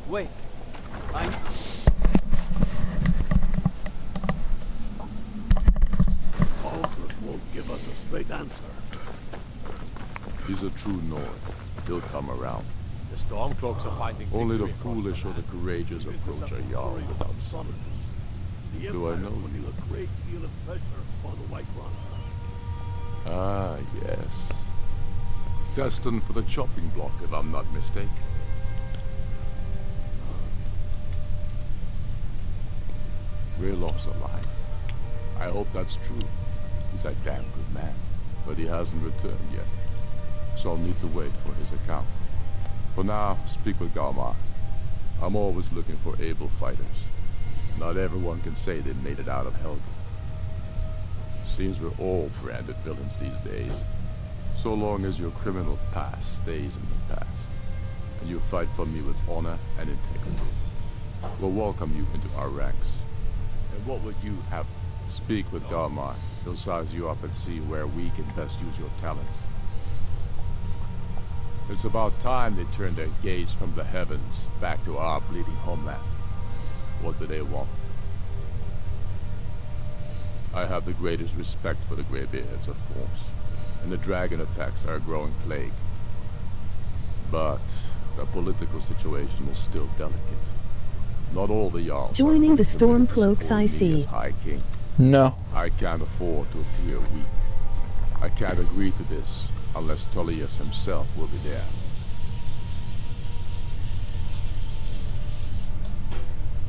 Wait. Won't give us a straight answer. He's a true Nord. He'll come around. The Stormcloaks are finding Only the victory foolish or the courageous approach a Jarl without summons. Do I know will you? feel a great deal of pressure on the White Run. Ah, yes. Destined for the chopping block, if I'm not mistaken. Raylof's alive. I hope that's true. He's a damn good man, but he hasn't returned yet. So I'll need to wait for his account. For now, speak with Galmar. I'm always looking for able fighters. Not everyone can say they made it out of Helgen. Seems we're all branded villains these days. So long as your criminal past stays in the past, and you fight for me with honor and integrity, we'll welcome you into our ranks. And what would you have? Speak with Galmar. He'll size you up and see where we can best use your talents. It's about time they turned their gaze from the heavens back to our bleeding homeland. What do they want? I have the greatest respect for the Greybeards, of course, and the dragon attacks are a growing plague. But the political situation is still delicate. Not all the Jarls Joining the Stormcloaks, I see. High King. No. I can't afford to appear weak. I can't agree to this, unless Tullius himself will be there.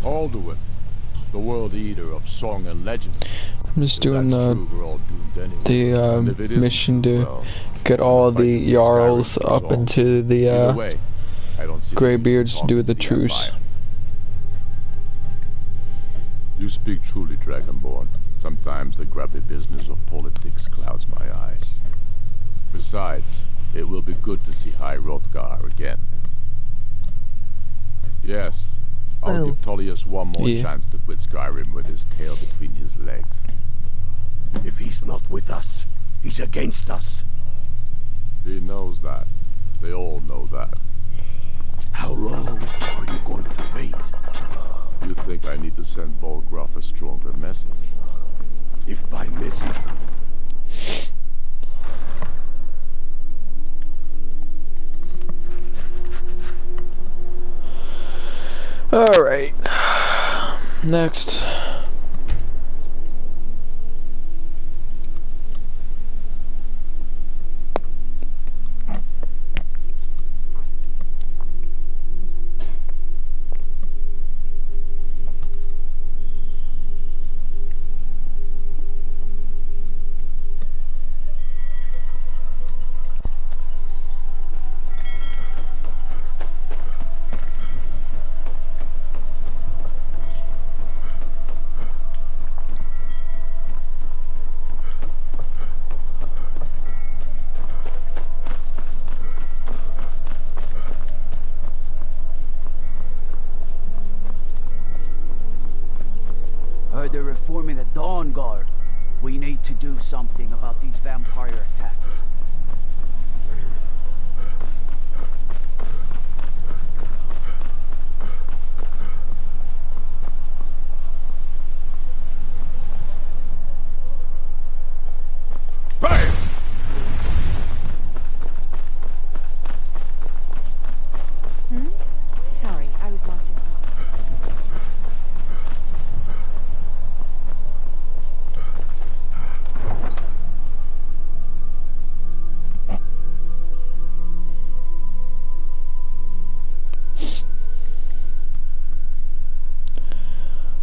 Alduin, the world eater of song and legend. I'm just doing the mission to get all the Jarls up into the Greybeards to do the truce. You speak truly, Dragonborn. Sometimes the grubby business of politics clouds my eyes. Besides, it will be good to see High Hrothgar again. Yes, I'll give Tullius one more chance to quit Skyrim with his tail between his legs. If he's not with us, he's against us. He knows that. They all know that. How long are you going to wait? You think I need to send Bolgraf a stronger message? If by message... Alright. Next. They're reforming the Dawn Guard. We need to do something about these vampire attacks. Fire! Sorry, I was lost in thought.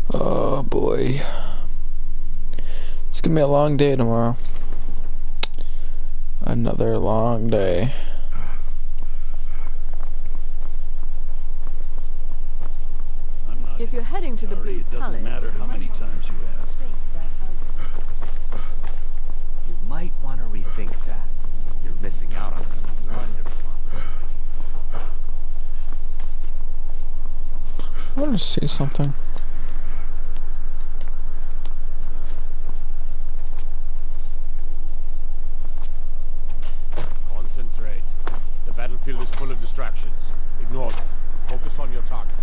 Oh boy. It's gonna be a long day tomorrow. Another long day. If you're heading to the Blue Palace, doesn't matter how many times you ask. You might want to rethink that. You're missing out on some wonderful opportunities. I want to see something. Concentrate. The battlefield is full of distractions. Ignore them. Focus on your targets.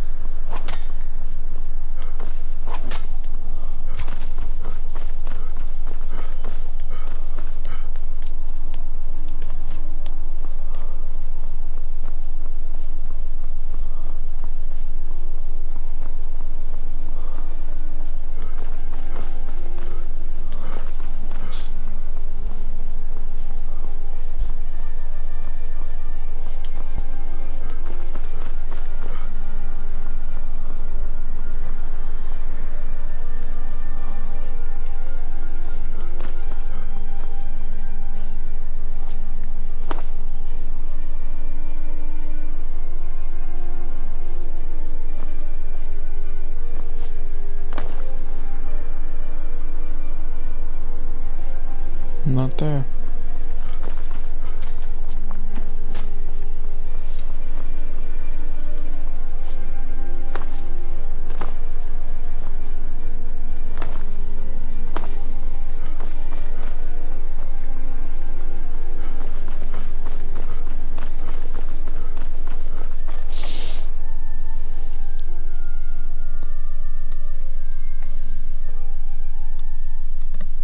Not there.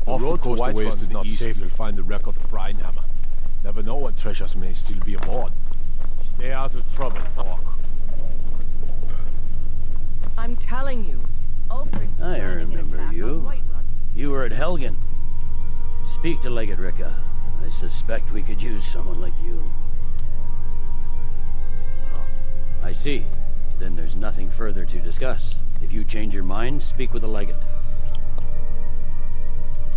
The road to White is not safe. You'll find the wreck of the Brinehammer. Never know what treasures may still be aboard. Stay out of trouble, Hawk. I'm telling you, Ulfric's I planning an remember attack you. on Whiterun. You were at Helgen. Speak to Legate Ricka. I suspect we could use someone like you. I see. Then there's nothing further to discuss. If you change your mind, speak with the legate.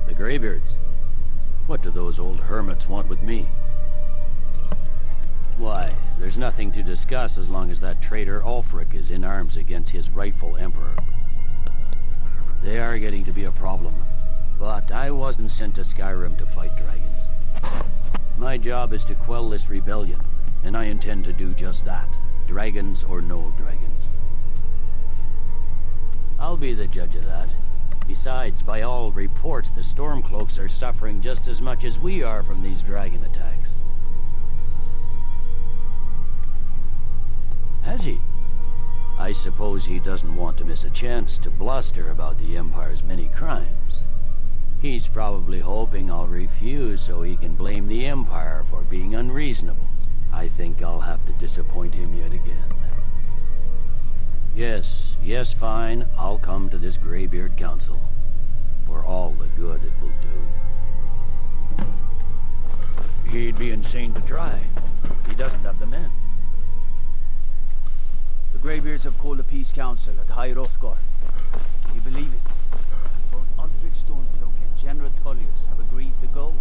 The Greybeards. What do those old hermits want with me? Why, there's nothing to discuss as long as that traitor Ulfric is in arms against his rightful emperor. They are getting to be a problem, but I wasn't sent to Skyrim to fight dragons. My job is to quell this rebellion, and I intend to do just that, dragons or no dragons. I'll be the judge of that. Besides, by all reports, the Stormcloaks are suffering just as much as we are from these dragon attacks. Has he? I suppose he doesn't want to miss a chance to bluster about the Empire's many crimes. He's probably hoping I'll refuse so he can blame the Empire for being unreasonable. I think I'll have to disappoint him yet again. Yes, fine. I'll come to this Greybeard Council. For all the good it will do. He'd be insane to try. He doesn't have the men. The Greybeards have called a peace council at High Hrothgar. Do you believe it? Both Ulfric Stormcloak and General Tullius have agreed to go.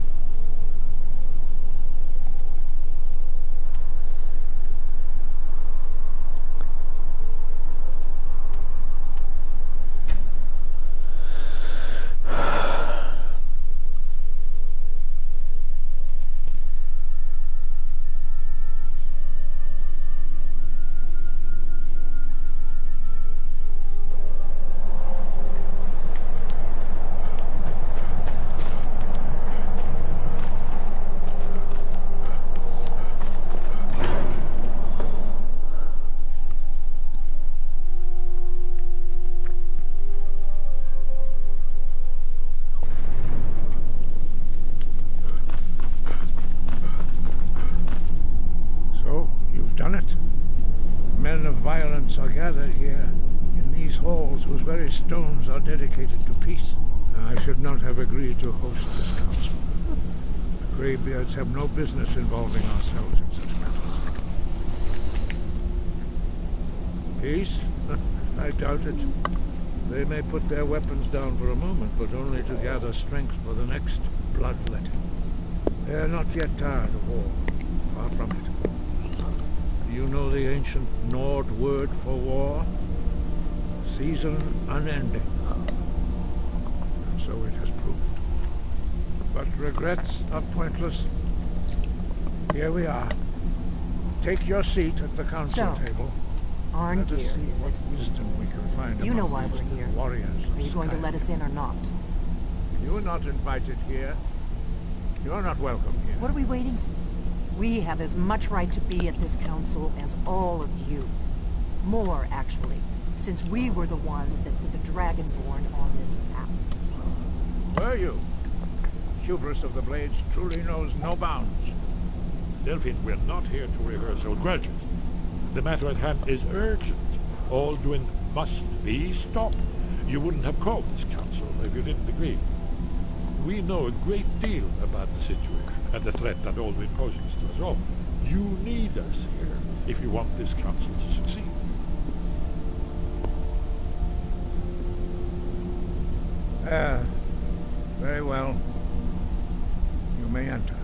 Violence are gathered here, in these halls whose very stones are dedicated to peace. I should not have agreed to host this council. The Greybeards have no business involving ourselves in such matters. Peace? I doubt it. They may put their weapons down for a moment, but only to gather strength for the next bloodletting. They are not yet tired of war. Far from it. You know the ancient Nord word for war? Season unending. And so it has proved. But regrets are pointless. Here we are. Take your seat at the council table. Arngeir, Let us see is what it? wisdom we can find You know among why these we're here. warriors. Are you going to let us in or not? You are not invited here. You are not welcome here. What are we waiting for? We have as much right to be at this council as all of you. More, actually, since we were the ones that put the Dragonborn on this path. Were you? Hubris of the Blades truly knows no bounds. Delphine, we're not here to rehearse old grudges. The matter at hand is urgent. Alduin must be stopped. You wouldn't have called this council if you didn't agree. We know a great deal about the situation and the threat that Alduin poses to us all. You need us here if you want this council to succeed. Very well. You may enter.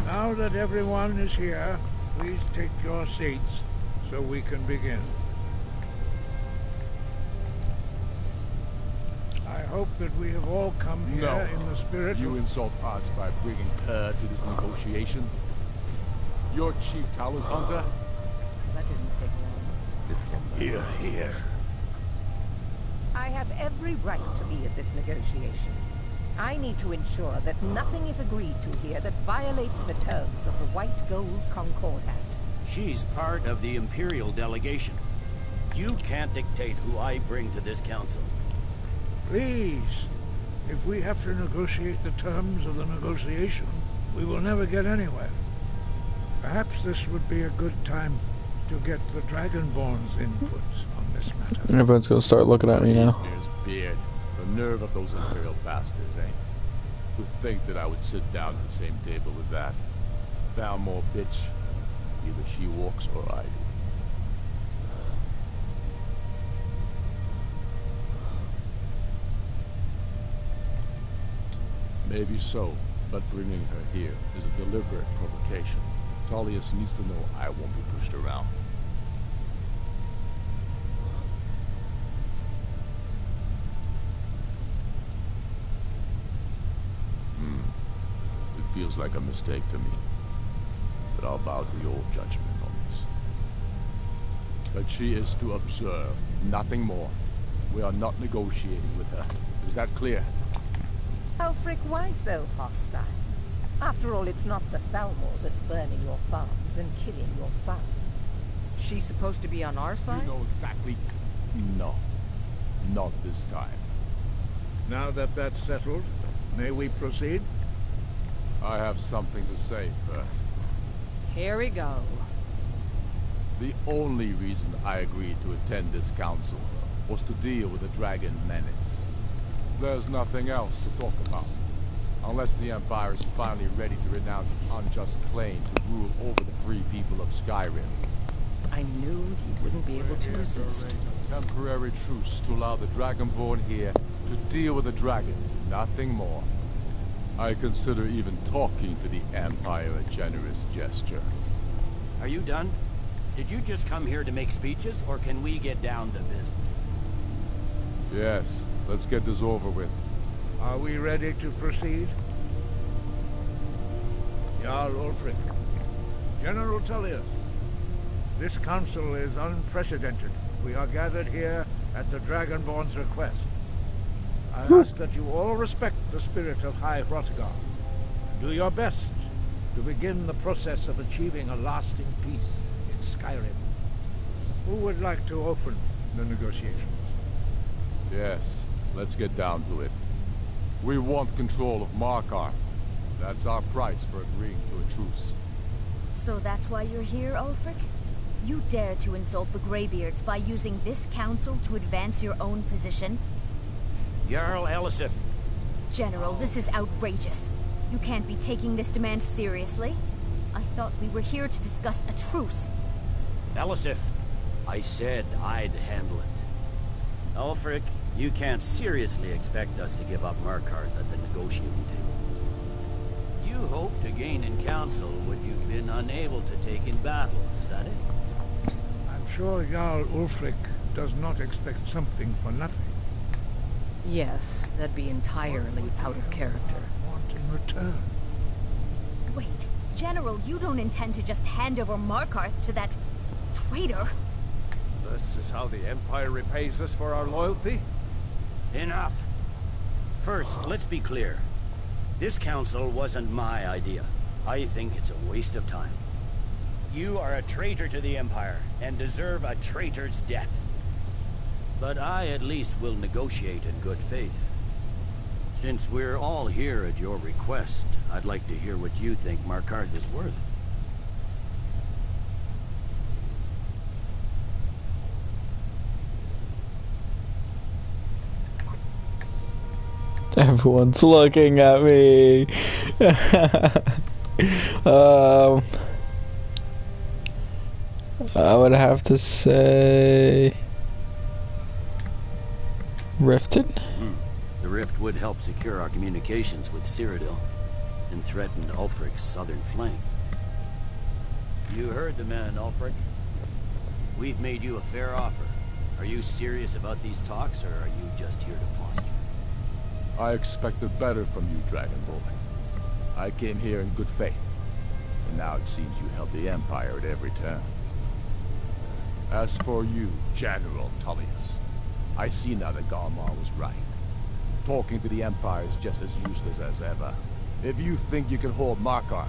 Now that everyone is here, please take your seats so we can begin. I hope hope that we have all come here in the spirit You insult us by bringing her to this negotiation? Your chief Towers Hunter? That didn't take long. Here. I have every right to be at this negotiation. I need to ensure that nothing is agreed to here that violates the terms of the White Gold Concordat. She's part of the Imperial delegation. You can't dictate who I bring to this council. Please, if we have to negotiate the terms of the negotiation, we will never get anywhere. Perhaps this would be a good time to get the Dragonborn's input on this matter. Everyone's gonna start looking at me now. His beard. The nerve of those Imperial bastards, eh? To think that I would sit down at the same table with that foul more bitch. Either she walks or I do. Maybe so, but bringing her here is a deliberate provocation. Tullius needs to know I won't be pushed around. It feels like a mistake to me, but I'll bow to your judgment on this. But she is to observe, nothing more. We are not negotiating with her. Is that clear? Ulfric, why so hostile? After all, it's not the Thalmor that's burning your farms and killing your sons. She's supposed to be on our side? You know exactly. No. Not this time. Now that that's settled, may we proceed? I have something to say first. Here we go. The only reason I agreed to attend this council was to deal with the dragon menace. There's nothing else to talk about. Unless the Empire is finally ready to renounce its unjust claim to rule over the free people of Skyrim. I knew he wouldn't be able to resist. A temporary truce to allow the Dragonborn here to deal with the dragons, nothing more. I consider even talking to the Empire a generous gesture. Are you done? Did you just come here to make speeches, or can we get down to business? Yes, let's get this over with. Are we ready to proceed? Jarl Ulfric, General Tullius, this council is unprecedented. We are gathered here at the Dragonborn's request. I ask that you all respect the spirit of High Hrothgar. Do your best to begin the process of achieving a lasting peace in Skyrim. Who would like to open the negotiations? Yes, let's get down to it. We want control of Markarth. That's our price for agreeing to a truce. So that's why you're here, Ulfric? You dare to insult the Greybeards by using this council to advance your own position? Jarl Elisif. General, this is outrageous. You can't be taking this demand seriously. I thought we were here to discuss a truce. Elisif, I said I'd handle it. Ulfric, you can't seriously expect us to give up Markarth at the negotiating table. You hope to gain in council what you've been unable to take in battle, is that it? I'm sure Jarl Ulfric does not expect something for nothing. Yes, that'd be entirely out of character. Want in return? Wait, General, you don't intend to just hand over Markarth to that traitor? This is how the Empire repays us for our loyalty? Enough. First, let's be clear. This council wasn't my idea. I think it's a waste of time. You are a traitor to the Empire, and deserve a traitor's death. But I at least will negotiate in good faith. Since we're all here at your request, I'd like to hear what you think Markarth is worth. Everyone's looking at me. I would have to say Rifted? The rift would help secure our communications with Cyrodiil and threaten Ulfric's southern flank. You heard the man, Ulfric. We've made you a fair offer. Are you serious about these talks, or are you just here to posture? I expected better from you, Dragonborn. I came here in good faith, and now it seems you help the Empire at every turn. As for you, General Tullius, I see now that Galmar was right. Talking to the Empire is just as useless as ever. If you think you can hold Markarth,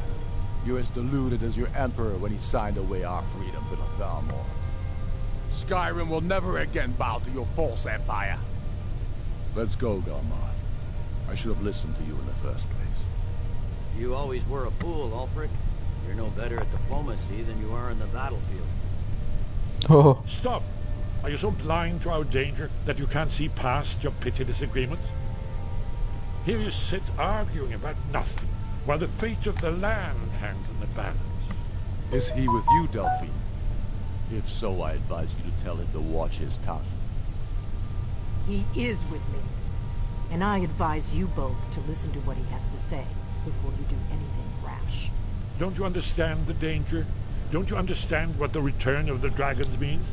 you're as deluded as your Emperor when he signed away our freedom to the Thalmor. Skyrim will never again bow to your false empire. Let's go, Galmar. I should have listened to you in the first place. You always were a fool, Ulfric. You're no better at diplomacy than you are in the battlefield. Oh. Stop! Are you so blind to our danger that you can't see past your petty disagreements? Here you sit arguing about nothing, while the fate of the land hangs in the balance. Is he with you, Delphine? If so, I advise you to tell him to watch his tongue. He is with me. And I advise you both to listen to what he has to say before you do anything rash. Don't you understand the danger? Don't you understand what the return of the dragons means?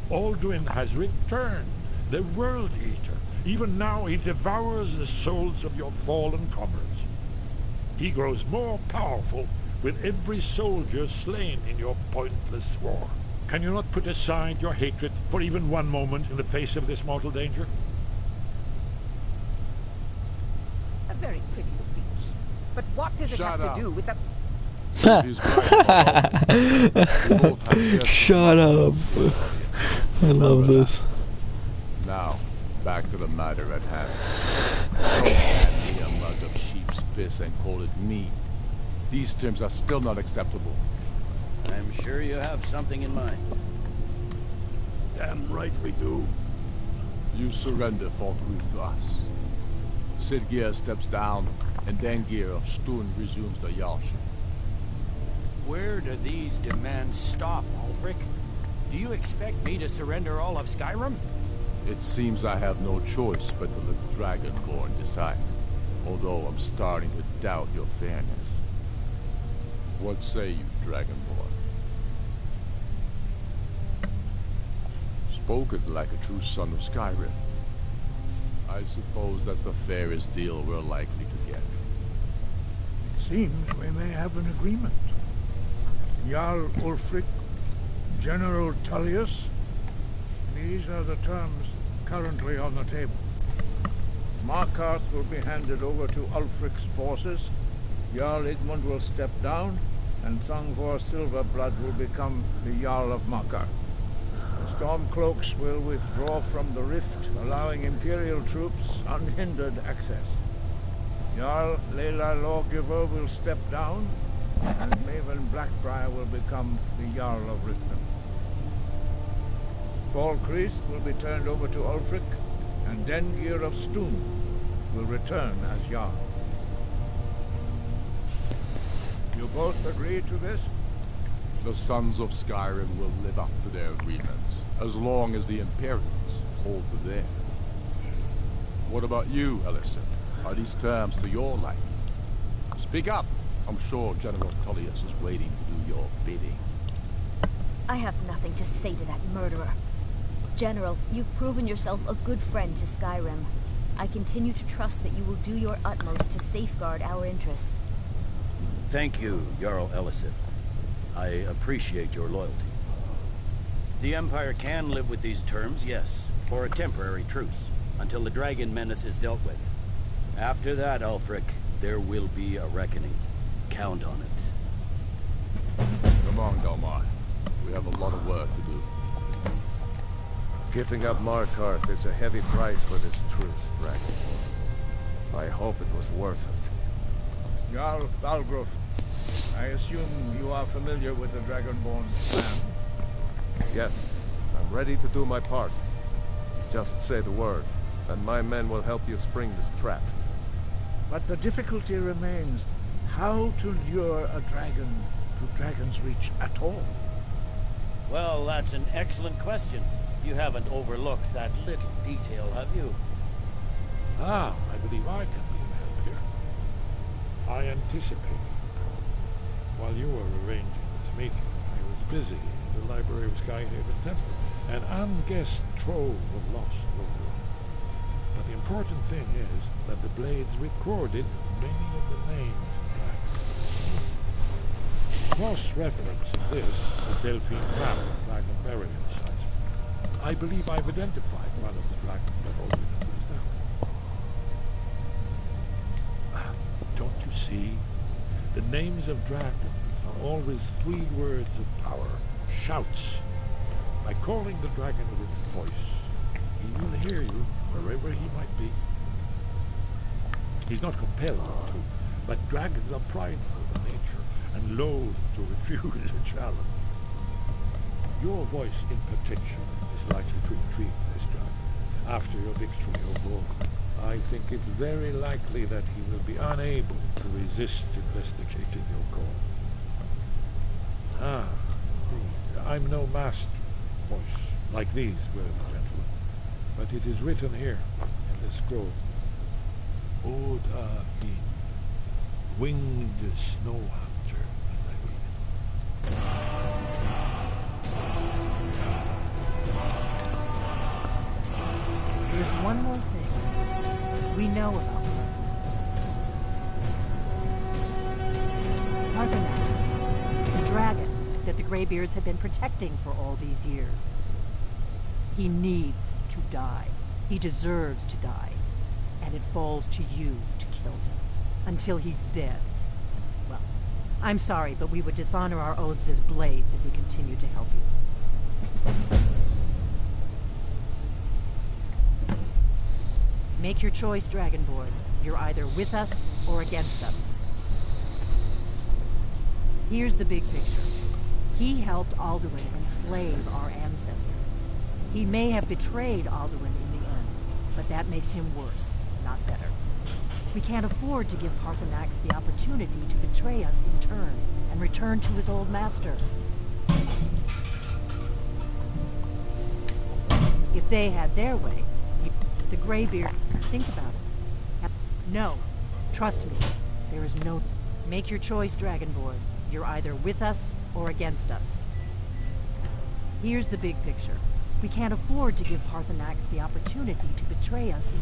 Alduin has returned, the World Eater. Even now he devours the souls of your fallen comrades. He grows more powerful with every soldier slain in your pointless war. Can you not put aside your hatred for even one moment in the face of this mortal danger? A very pretty speech. But what does it have to do with the... Shut up. I love this. Now, back to the matter at hand. Don't hand me a mug of sheep's piss and call it mead. These terms are still not acceptable. I'm sure you have something in mind. Damn right we do. You surrender Falkreath to us. Siggeir steps down, and Dengir of Stun resumes the Jarlship. Where do these demands stop, Ulfric? Do you expect me to surrender all of Skyrim? It seems I have no choice but to let Dragonborn decide, although I'm starting to doubt your fairness. What say you, Dragonborn? Spoken like a true son of Skyrim. I suppose that's the fairest deal we're likely to get. It seems we may have an agreement. Jarl Ulfric, General Tullius, these are the terms currently on the table. Markarth will be handed over to Ulfric's forces, Jarl Igmund will step down, and Thangvor Silverblood will become the Jarl of Markarth. The Stormcloaks will withdraw from the rift, allowing Imperial troops unhindered access. Jarl Leila Lawgiver will step down, and Maven Blackbriar will become the Jarl of Riften. Falkreath will be turned over to Ulfric, and Dengir of Stun will return as Jarl. You both agree to this? The Sons of Skyrim will live up to their agreements, as long as the Imperials hold to theirs. What about you, Alistair? Are these terms to your liking? Speak up! I'm sure General Tullius is waiting to do your bidding. I have nothing to say to that murderer. General, you've proven yourself a good friend to Skyrim. I continue to trust that you will do your utmost to safeguard our interests. Thank you, Jarl Elisif. I appreciate your loyalty. The Empire can live with these terms, yes, for a temporary truce, until the dragon menace is dealt with. After that, Ulfric, there will be a reckoning. Count on it. Come on, Galmar. We have a lot of work to do. Giving up Markarth is a heavy price for this truce, Dragonborn. I hope it was worth it. Jarl Balgruuf, I assume you are familiar with the Dragonborn plan? Yes, I'm ready to do my part. Just say the word, and my men will help you spring this trap. But the difficulty remains how to lure a dragon to Dragon's Reach at all. Well, that's an excellent question. You haven't overlooked that little detail, have you? Ah, I believe I can be of help here. I anticipated. While you were arranging this meeting, I was busy in the library of Skyhaven Temple, an unguessed trove of lost lore. But the important thing is that the blades recorded many of the names of dragons. Cross-referencing this with Delphine's map of dragon burial sites, I believe I've identified one of the dragons that Odin was out. Don't you see? The names of dragons are always 3 words of power, shouts. By calling the dragon with voice, he will hear you wherever he might be. He's not compelled to, but dragons are prideful by nature and loath to refuse a challenge. Your voice in particular is likely to intrigue this dragon. After your victory over Ogre, I think it's very likely that he will be unable to resist investigating your call. I'm no master of voice, like these worthy gentlemen, but it is written here in the scroll. Odin, winged snow hunter, as I read it. There's one more thing we know about him. Parthenax, the dragon that the Greybeards have been protecting for all these years. He needs to die. He deserves to die. And it falls to you to kill him. Until he's dead. Well, I'm sorry, but we would dishonor our oaths as blades if we continue to help you. Make your choice, Dragonborn. You're either with us or against us. Here's the big picture. He helped Alduin enslave our ancestors. He may have betrayed Alduin in the end, but that makes him worse, not better. We can't afford to give Parthenax the opportunity to betray us in turn and return to his old master. If they had their way, the Greybeard, think about it. No, trust me, there is no... Make your choice, Dragonborn. You're either with us or against us. Here's the big picture. We can't afford to give Parthenax the opportunity to betray us in...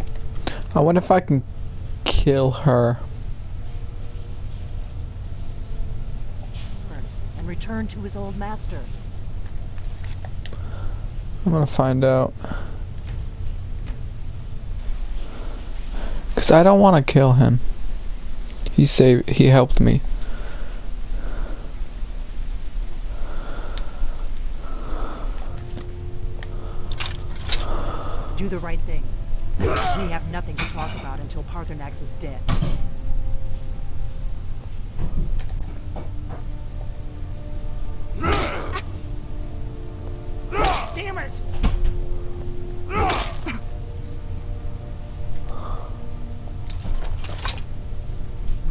I wonder if I can kill her. And return to his old master. I'm gonna find out. Cause I don't want to kill him. He helped me. Do the right thing. We have nothing to talk about until Parthenax is dead. Damn it!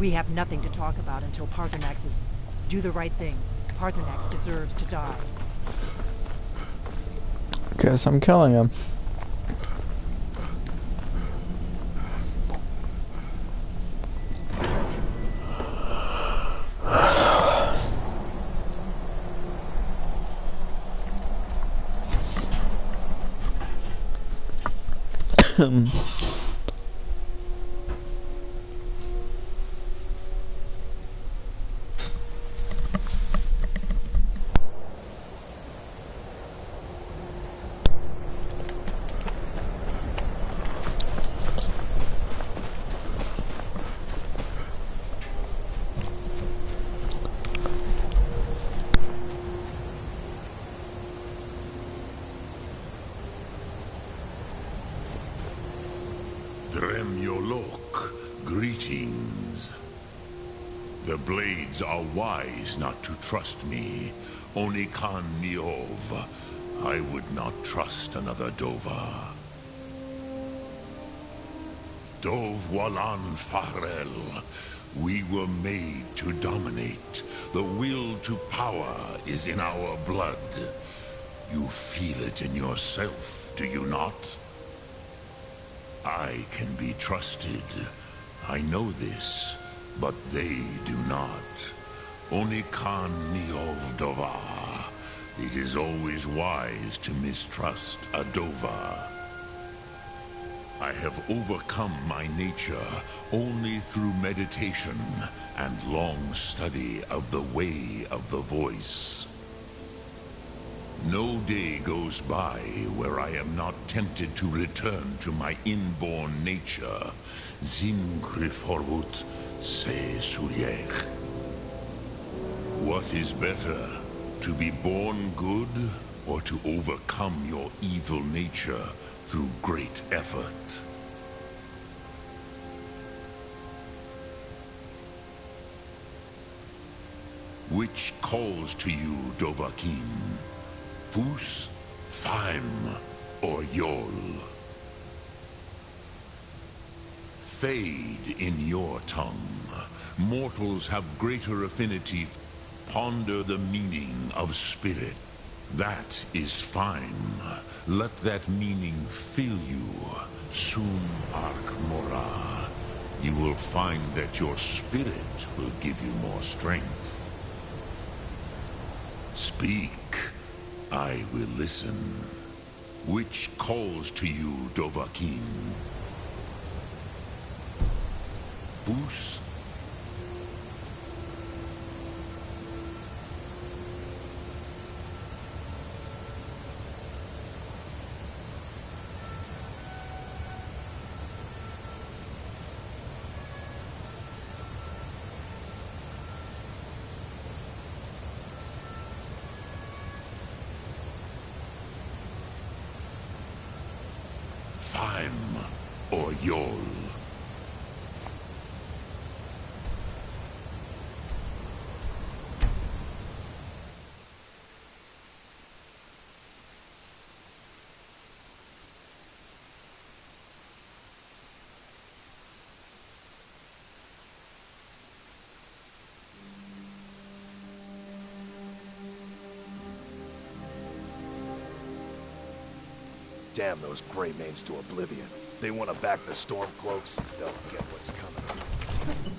We have nothing to talk about until Parthenax is... Do the right thing. Parthenax deserves to die. Guess I'm killing him. Dremyolok, greetings. The blades are wise not to trust me. Onikan Niov. I would not trust another Dova. Dov Walan Farel. We were made to dominate. The will to power is in our blood. You feel it in yourself, do you not? I can be trusted. I know this, but they do not. Onikan Niov Dova. It is always wise to mistrust a Dova. I have overcome my nature only through meditation and long study of the way of the voice. No day goes by where I am not tempted to return to my inborn nature. Zimgriforvut se suyech. What is better, to be born good or to overcome your evil nature through great effort? Which calls to you, Dovahkiin? Fus, Faim, or Yol? Fade in your tongue. Mortals have greater affinity. Ponder the meaning of spirit. That is fine. Let that meaning fill you. Sum Ark Mora. You will find that your spirit will give you more strength. Speak. I will listen. Which calls to you, Dovahkiin? Fus? Faim or Yol? Damn those Greymanes to oblivion. They want to back the Stormcloaks, they'll get what's coming.